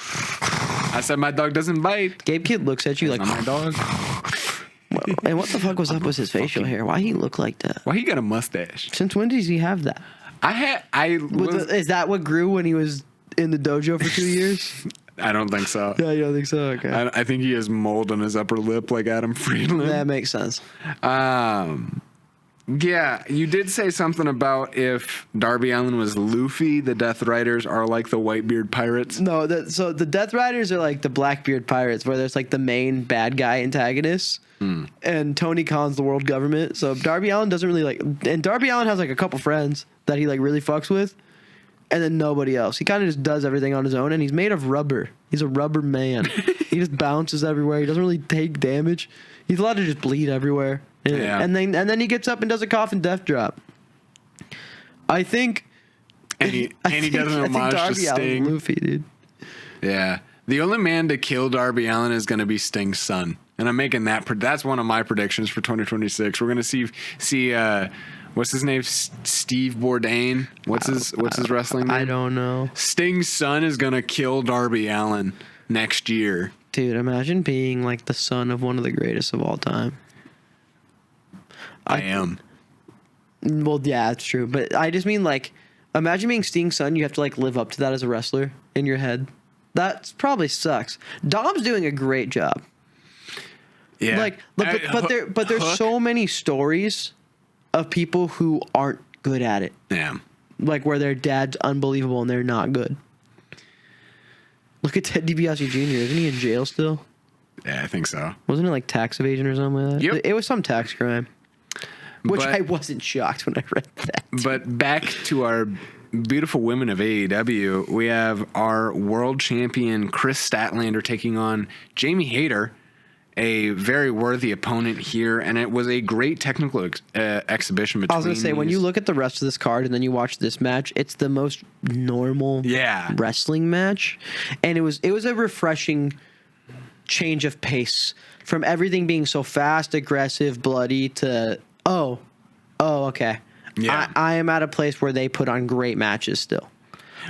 I said my dog doesn't bite. Give Kidd looks at you like... not my dog. And what the fuck was up with his facial hair? Why he look like that? Why he got a mustache? Since when does he have that? Is that what grew when he was in the dojo for 2 years? I don't think so. Yeah, you don't think so? Okay. I think he has mold on his upper lip like Adam Friedland. That makes sense. Yeah, you did say something about if Darby Allin was Luffy, the Death Riders are like the Whitebeard Pirates. No, so the Death Riders are like the Blackbeard Pirates, where there's like the main bad guy antagonist, and Tony Khan's the world government. So Darby Allin doesn't really like, and Darby Allin has like a couple friends that he like really fucks with, and then nobody else. He kind of just does everything on his own, and he's made of rubber. He's a rubber man. He just bounces everywhere. He doesn't really take damage. He's allowed to just bleed everywhere. Yeah. And then he gets up and does a coffin death drop. I think. And he does an homage to Darby Sting. Allin's Luffy, dude. Yeah. The only man to kill Darby Allin is going to be Sting's son. And I'm making that's one of my predictions for 2026. We're going to see what's his name? Steve Bourdain. What's his wrestling name? I don't know. Sting's son is going to kill Darby Allin next year. Dude, imagine being like the son of one of the greatest of all time. I am. Well, yeah, that's true. But I just mean, like, imagine being Sting's son. You have to, like, live up to that as a wrestler in your head. That probably sucks. Dom's doing a great job. Yeah. Like, but there's so many stories of people who aren't good at it. Yeah. Like, where their dad's unbelievable and they're not good. Look at Ted DiBiase Jr. Isn't he in jail still? Yeah, I think so. Wasn't it, like, tax evasion or something like that? Yep. It was some tax crime. Which But- I wasn't shocked when I read that. But back to our beautiful women of AEW, we have our world champion Kris Statlander taking on Jamie Hayter, a very worthy opponent here, and it was a great technical exhibition between. I was going to say, when you look at the rest of this card and then you watch this match, it's the most normal wrestling match. And it was a refreshing change of pace from everything being so fast, aggressive, bloody to, okay. Yeah. I am at a place where they put on great matches still.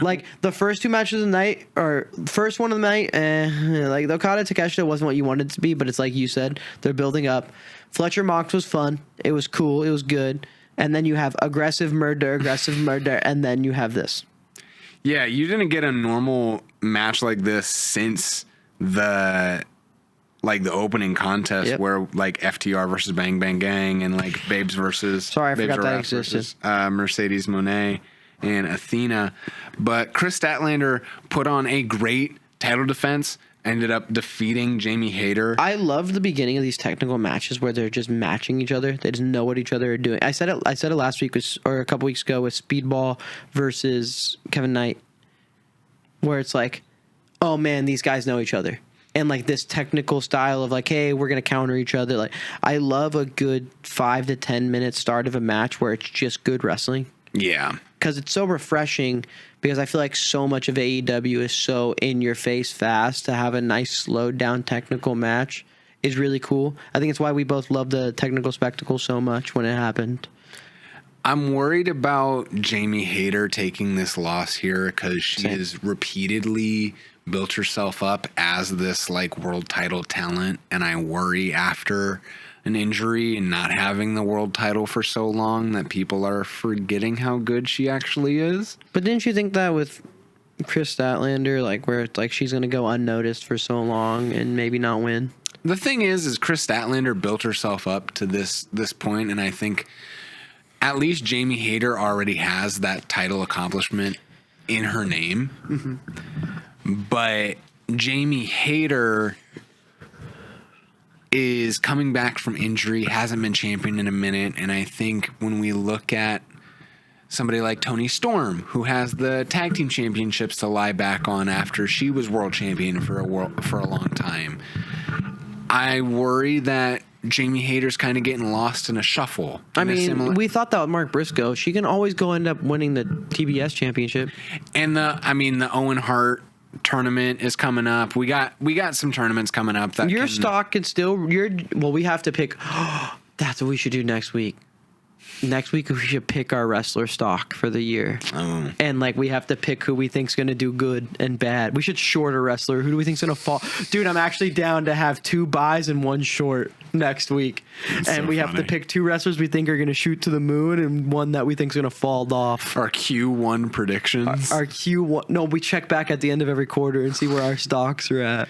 Like, the first two matches of the night, or first one of the night, like, the Okada Takeshita wasn't what you wanted it to be, but it's like you said, they're building up. Fletcher Mox was fun. It was cool. It was good. And then you have aggressive murder, and then you have this. Yeah, you didn't get a normal match like this since the opening contest where like FTR versus Bang Bang Gang and like Babes versus Sorry, I Babes forgot that Rap existed. versus, Mercedes Monet and Athena. But Kris Statlander put on a great title defense, ended up defeating Jamie Hayter. I love the beginning of these technical matches where they're just matching each other. They just know what each other are doing. I said it last week or a couple weeks ago with Speedball versus Kevin Knight, where it's like, oh man, these guys know each other. And like this technical style of like, hey, we're gonna counter each other. Like, I love a good 5 to 10 minute start of a match where it's just good wrestling. Yeah. Because it's so refreshing, because I feel like so much of AEW is so in your face fast. To have a nice slowed down technical match is really cool. I think it's why we both love the technical spectacle so much when it happened. I'm worried about Jamie Hayter taking this loss here because she has repeatedly built herself up as this like world title talent, and I worry after an injury and not having the world title for so long that people are forgetting how good she actually is. But didn't you think that with Kris Statlander, like where it's like she's going to go unnoticed for so long and maybe not win? The thing is Kris Statlander built herself up to this point, and I think at least Jamie Hayter already has that title accomplishment in her name. Mm-hmm. But Jamie Hayter is coming back from injury, hasn't been champion in a minute, and I think when we look at somebody like Toni Storm, who has the tag team championships to lie back on after she was world champion for a long time, I worry that Jamie Hayter's kind of getting lost in a shuffle. I mean, we thought that with Mark Briscoe. She can always go end up winning the TBS championship. And the Owen Hart tournament is coming up. We got some tournaments coming up that stock can still we have to pick. That's what we should do next week. next week we should pick our wrestler stock for the year. Oh. And like we have to pick who we think's gonna do good and bad. We should short a wrestler. Who do we think's gonna fall? Dude, I'm actually down to have 2 buys and 1 short next week. That's and so we have to funny. pick 2 wrestlers we think are gonna shoot to the moon and 1 that we think's gonna fall off. Our Q1 predictions. Our Q1. No, we check back at the end of every quarter and see where our stocks are at.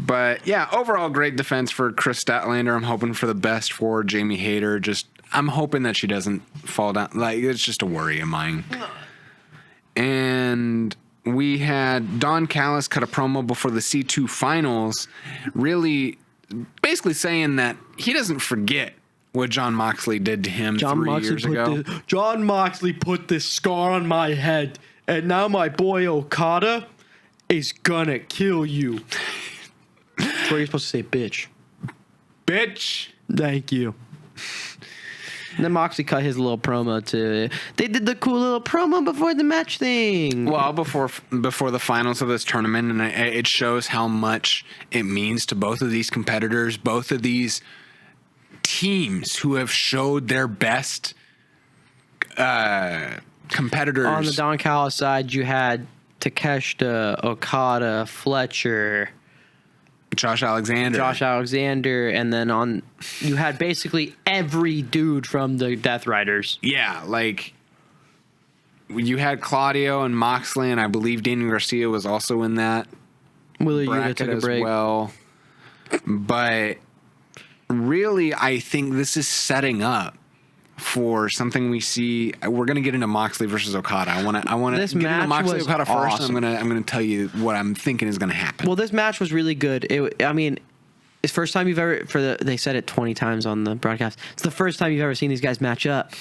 But yeah, overall great defense for Kris Statlander. I'm hoping for the best for Jamie Hayter. I'm hoping that she doesn't fall down. Like, it's just a worry of mine. And we had Don Callis cut a promo before the C2 finals, really basically saying that he doesn't forget what Jon Moxley did to him 3 years ago. Jon Moxley put this scar on my head, and now my boy Okada is gonna kill you. That's where you're supposed to say, bitch. Bitch. Thank you. And then Moxley cut his little promo too. They did the cool little promo before the match thing. Well, before the finals of this tournament, and it shows how much it means to both of these competitors, both of these teams who have showed their best competitors. On the Don Callis side, you had Takeshita, Okada, Fletcher, Josh Alexander, and then you had basically every dude from the Death Riders. Yeah, like you had Claudio and Moxley, and I believe Daniel Garcia was also in that Willow Yuta bracket took a as break. well. But really, I think this is setting up for something we see. We're gonna get into Moxley versus Okada. I want to This get into match Moxley was Okada first. awesome. And I'm gonna tell you what I'm thinking is gonna happen. Well, this match was really good. It's the first time you've ever they said it 20 times on the broadcast. It's the first time you've ever seen these guys match up.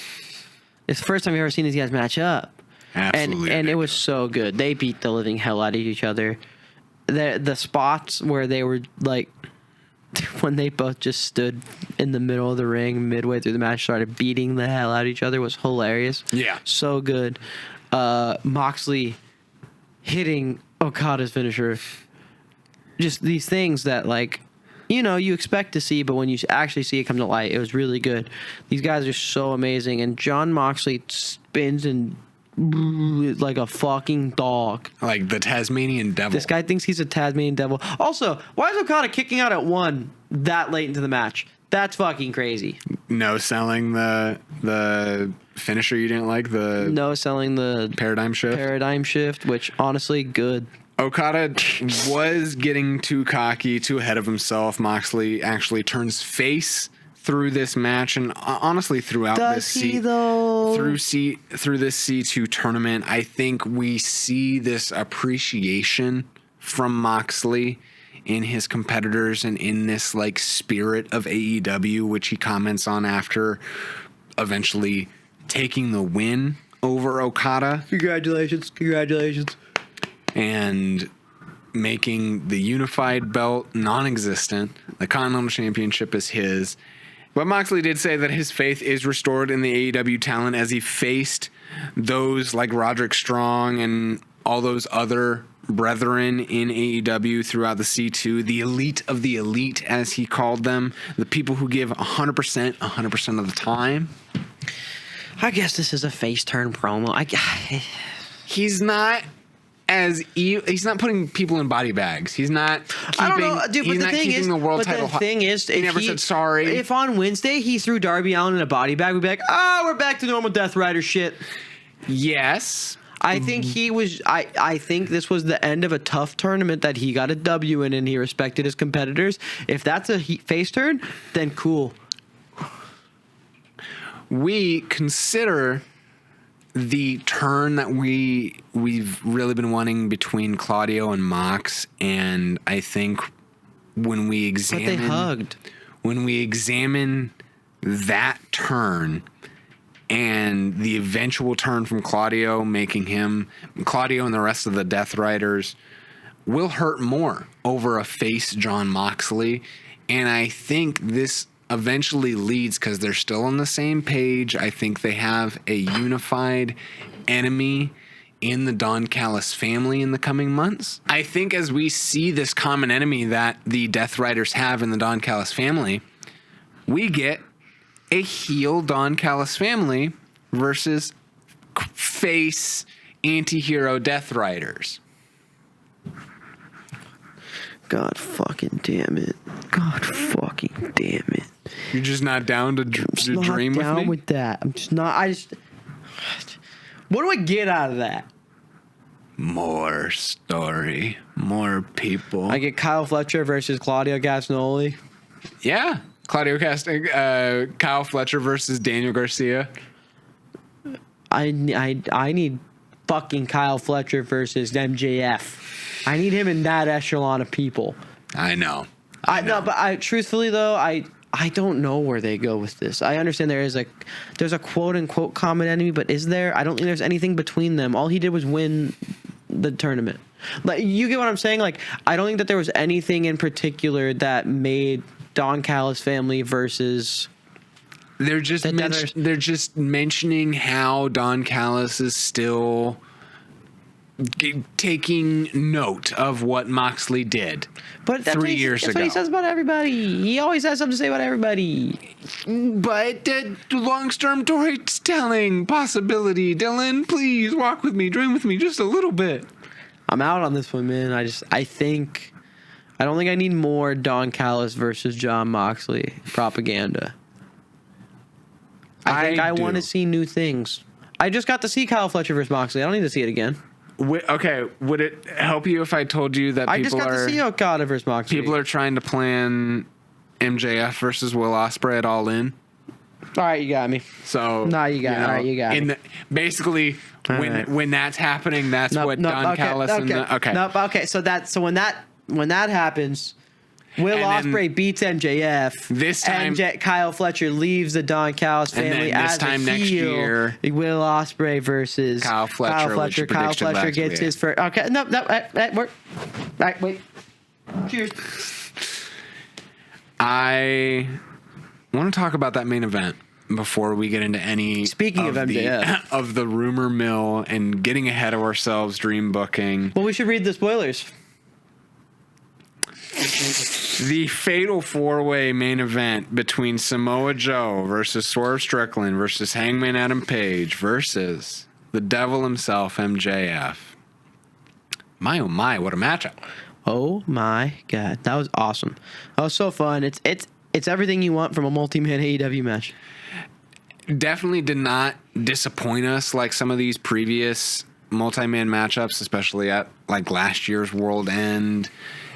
It's the first time you've ever seen these guys match up. Absolutely, And it was so good. They beat the living hell out of each other. The spots where they were like, when they both just stood in the middle of the ring midway through the match, started beating the hell out of each other, was hilarious. Yeah. So good. Moxley hitting Okada's finisher. Just these things that, like, you expect to see, but when you actually see it come to light, it was really good. These guys are so amazing. And Jon Moxley spins and like a fucking dog. like the Tasmanian Devil. This guy thinks he's a Tasmanian devil. Also, why is Okada kicking out at 1 that late into the match? That's fucking crazy. No selling the finisher you didn't like, the No selling the paradigm shift. which honestly, good. Okada was getting too cocky, too ahead of himself. Moxley actually turns face through this match, and honestly throughout Does he though? through this C2 tournament, I think we see this appreciation from Moxley in his competitors and in this like spirit of AEW, which he comments on after eventually taking the win over Okada Congratulations. and making the unified belt non-existent. The Continental Championship is his. But Moxley did say that his faith is restored in the AEW talent as he faced those like Roderick Strong and all those other brethren in AEW throughout the C2, the elite of the elite, as he called them, the people who give 100% of the time. I guess this is a face turn promo. He's not he's not putting people in body bags. He's not keeping, I don't know, dude. But he's the not thing keeping is, the world but title. the thing is, He never said sorry. If on Wednesday he threw Darby Allin in a body bag, we'd be like, we're back to normal Death Rider shit. Yes. I think he was. I think this was the end of a tough tournament that he got a W in, and he respected his competitors. If that's a face turn, then cool. We consider the turn that we've really been wanting between Claudio and Mox, and I think when we examine, But they hugged. When we examine that turn and the eventual turn from Claudio, making him Claudio and the rest of the Death Riders will hurt more over a face Jon Moxley, and I think this eventually leads, because they're still on the same page. I think they have a unified enemy in the Don Callis family in the coming months. I think as we see this common enemy that the Death Riders have in the Don Callis family, we get a heel Don Callis family versus face anti-hero Death Riders. God fucking damn it. God fucking damn it. You're just not down to dream with me? I'm not down with that. I'm just not. What do I get out of that? More story. More people. I get Kyle Fletcher versus Claudio Gasnoli. Yeah. Kyle Fletcher versus Daniel Garcia. I need fucking Kyle Fletcher versus MJF. I need him in that echelon of people. I know. No, but truthfully though, I don't know where they go with this. I understand there's a quote unquote common enemy, but is there? I don't think there's anything between them. All he did was win the tournament. Like, you get what I'm saying? Like, I don't think that there was anything in particular that made Don Callis family versus. They're just mentioning how Don Callis is still taking note of what Moxley did. But that's 3 years that's ago. what he says about everybody. He always has something to say about everybody. But long-term storytelling possibility. Dylan, please walk with me, dream with me just a little bit. I'm out on this one, man. I don't think I need more Don Callis versus John Moxley propaganda. I think I want to see new things. I just got to see Kyle Fletcher versus Moxley. I don't need to see it again. Okay, would it help you if I told you that I just got to see Okada versus Moxley. people are trying to plan MJF versus Will Ospreay at Allin? All right, you got me. So No, you got it. All right, you got me. Basically, when that's happening, that's what Don Callis and okay. So when that happens, Will Ospreay beats MJF. This time, Kyle Fletcher leaves the Don Callis family this as time a next heel. year, Will Ospreay versus Kyle Fletcher. Kyle Fletcher gets his first. Okay, no, wait. Cheers. I want to talk about that main event before we get into any. Speaking of MJF, of the rumor mill and getting ahead of ourselves, dream booking. Well, we should read the spoilers. The fatal four-way main event between Samoa Joe versus Swerve Strickland versus Hangman Adam Page versus the devil himself, MJF. My oh my, what a matchup. Oh my god, that was awesome. That was so fun. It's everything you want from a multi-man AEW match. Definitely did not disappoint us like some of these previous multi-man matchups, especially at like last year's World End.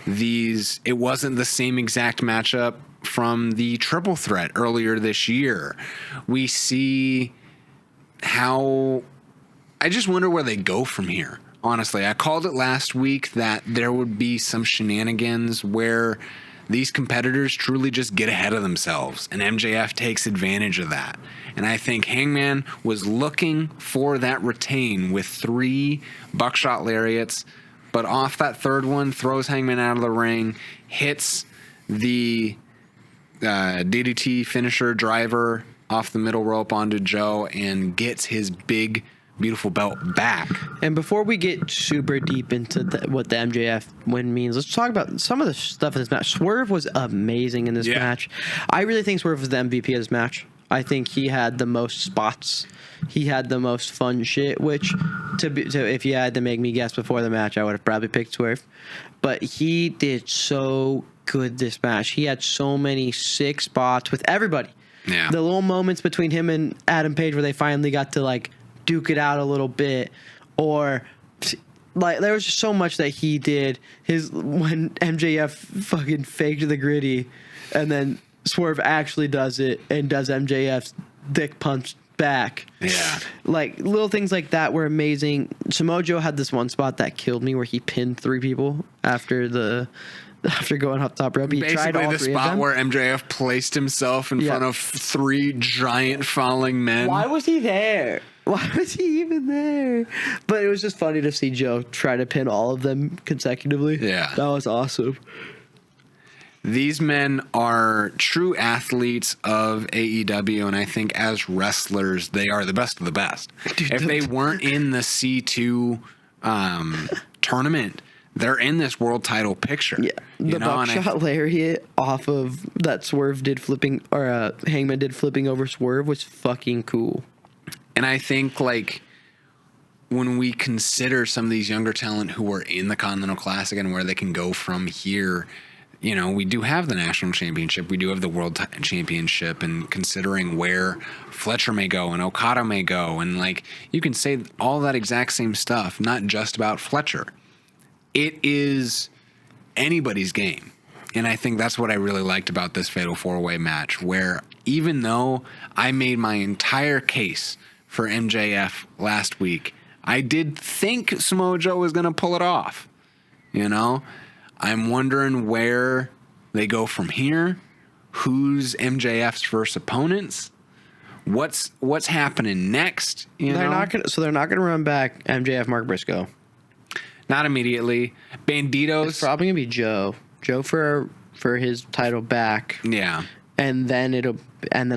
It wasn't the same exact matchup from the triple threat earlier this year. We see how I just wonder where they go from here. Honestly, I called it last week that there would be some shenanigans where these competitors truly just get ahead of themselves, and MJF takes advantage of that. And I think Hangman was looking for that retain with 3 buckshot lariats, but off that third one, throws Hangman out of the ring, hits the DDT finisher driver off the middle rope onto Joe, and gets his big, beautiful belt back. And before we get super deep into what the MJF win means, let's talk about some of the stuff in this match. Swerve was amazing in this match. I really think Swerve was the MVP of this match. I think he had the most spots. He had the most fun shit, which, if you had to make me guess before the match, I would have probably picked Swerve. But he did so good this match. He had so many sick spots with everybody. Yeah. The little moments between him and Adam Page where they finally got to, like, duke it out a little bit, or like there was just so much that he did. When MJF fucking faked the gritty, and then Swerve actually does it and does MJF's dick punch back. Yeah, like little things like that were amazing. Samoa Joe had this one spot that killed me where he pinned 3 people after going up top rope. He basically tried all the 3 of spot them. where MJF placed himself in front of 3 giant falling men. Why was he there? Why was he even there? But it was just funny to see Joe try to pin all of them consecutively. Yeah. That was awesome. These men are true athletes of AEW, and I think as wrestlers, they are the best of the best. If they weren't in the C2 tournament, they're in this world title picture. Yeah, the buckshot lariat off of that Swerve did flipping, or Hangman did flipping over Swerve was fucking cool. And I think, like, when we consider some of these younger talent who are in the Continental Classic and where they can go from here, you know, we do have the National Championship. We do have the World Championship. And considering where Fletcher may go and Okada may go, and, like, you can say all that exact same stuff, not just about Fletcher. It is anybody's game. And I think that's what I really liked about this Fatal 4-Way match, where even though I made my entire case for MJF last week, I did think Samoa Joe was going to pull it off. You know, I'm wondering where they go from here. Who's MJF's first opponents? What's happening next? They're not gonna run back MJF Mark Briscoe. Not immediately. Bandito's It's probably gonna be Joe. Joe for his title back. Yeah. And then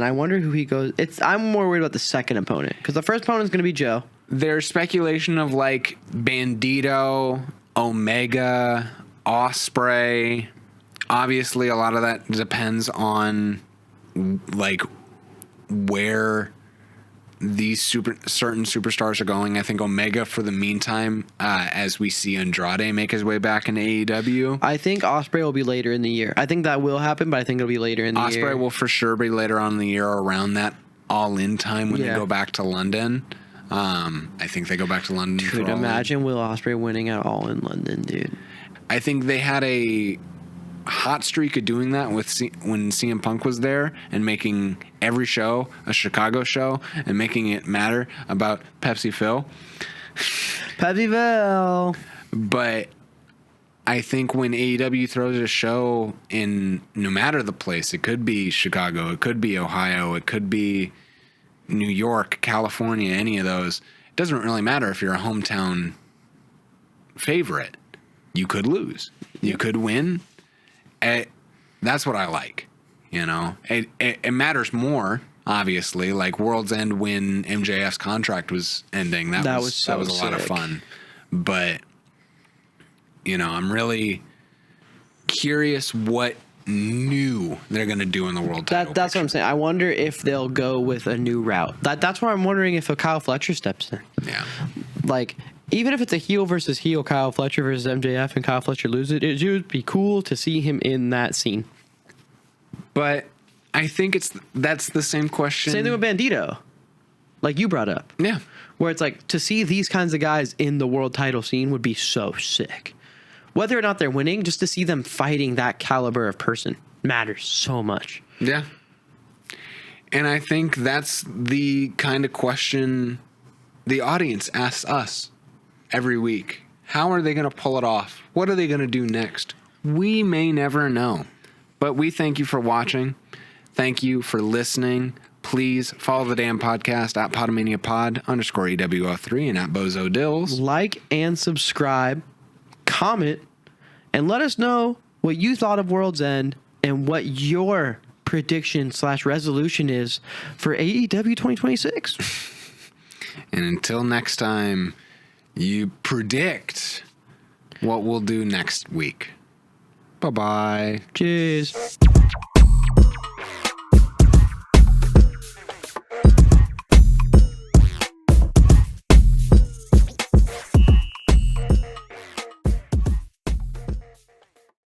I wonder who he goes. I'm more worried about the second opponent, because the first opponent's gonna be Joe. There's speculation of, like, Bandito, Omega, Ospreay. Obviously, a lot of that depends on, like, where these certain superstars are going. I think Omega, for the meantime, as we see Andrade make his way back into AEW. I think Ospreay will be later in the year. I think that will happen, but I think it'll be later in the year. Ospreay will for sure be later on in the year, around that All-In time when they go back to London. I think they go back to London. Dude, imagine Will Ospreay winning at All in London, dude. I think they had a hot streak of doing that when CM Punk was there and making every show a Chicago show and making it matter about Pepsi Phil. Pepsi Phil. But I think when AEW throws a show in no matter the place, it could be Chicago, it could be Ohio, it could be New York, California, any of those. It doesn't really matter if you're a hometown favorite. You could lose. You could win. That's what I like. You know, it matters more, obviously. Like World's End when MJF's contract was ending. That was a lot of fun. But, you know, I'm really curious what new they're going to do in the world title. That's what I'm saying. I wonder if they'll go with a new route. That's why I'm wondering if a Kyle Fletcher steps in. Yeah. Like, even if it's a heel versus heel, Kyle Fletcher versus MJF, and Kyle Fletcher loses it would be cool to see him in that scene. But I think that's the same question. Same thing with Bandito, like you brought up. Yeah. Where it's like, to see these kinds of guys in the world title scene would be so sick. Whether or not they're winning, just to see them fighting that caliber of person matters so much. Yeah. And I think that's the kind of question the audience asks us every week. How are they going to pull it off? What are they going to do next? We may never know. But we thank you for watching. Thank you for listening. Please follow the damn podcast at Pod-A-Mania Pod _EWO3 and at Bozo Dills. Like and subscribe, comment, and let us know what you thought of World's End and what your prediction / resolution is for AEW 2026. And until next time, you predict what we'll do next week. Bye-bye. Cheers.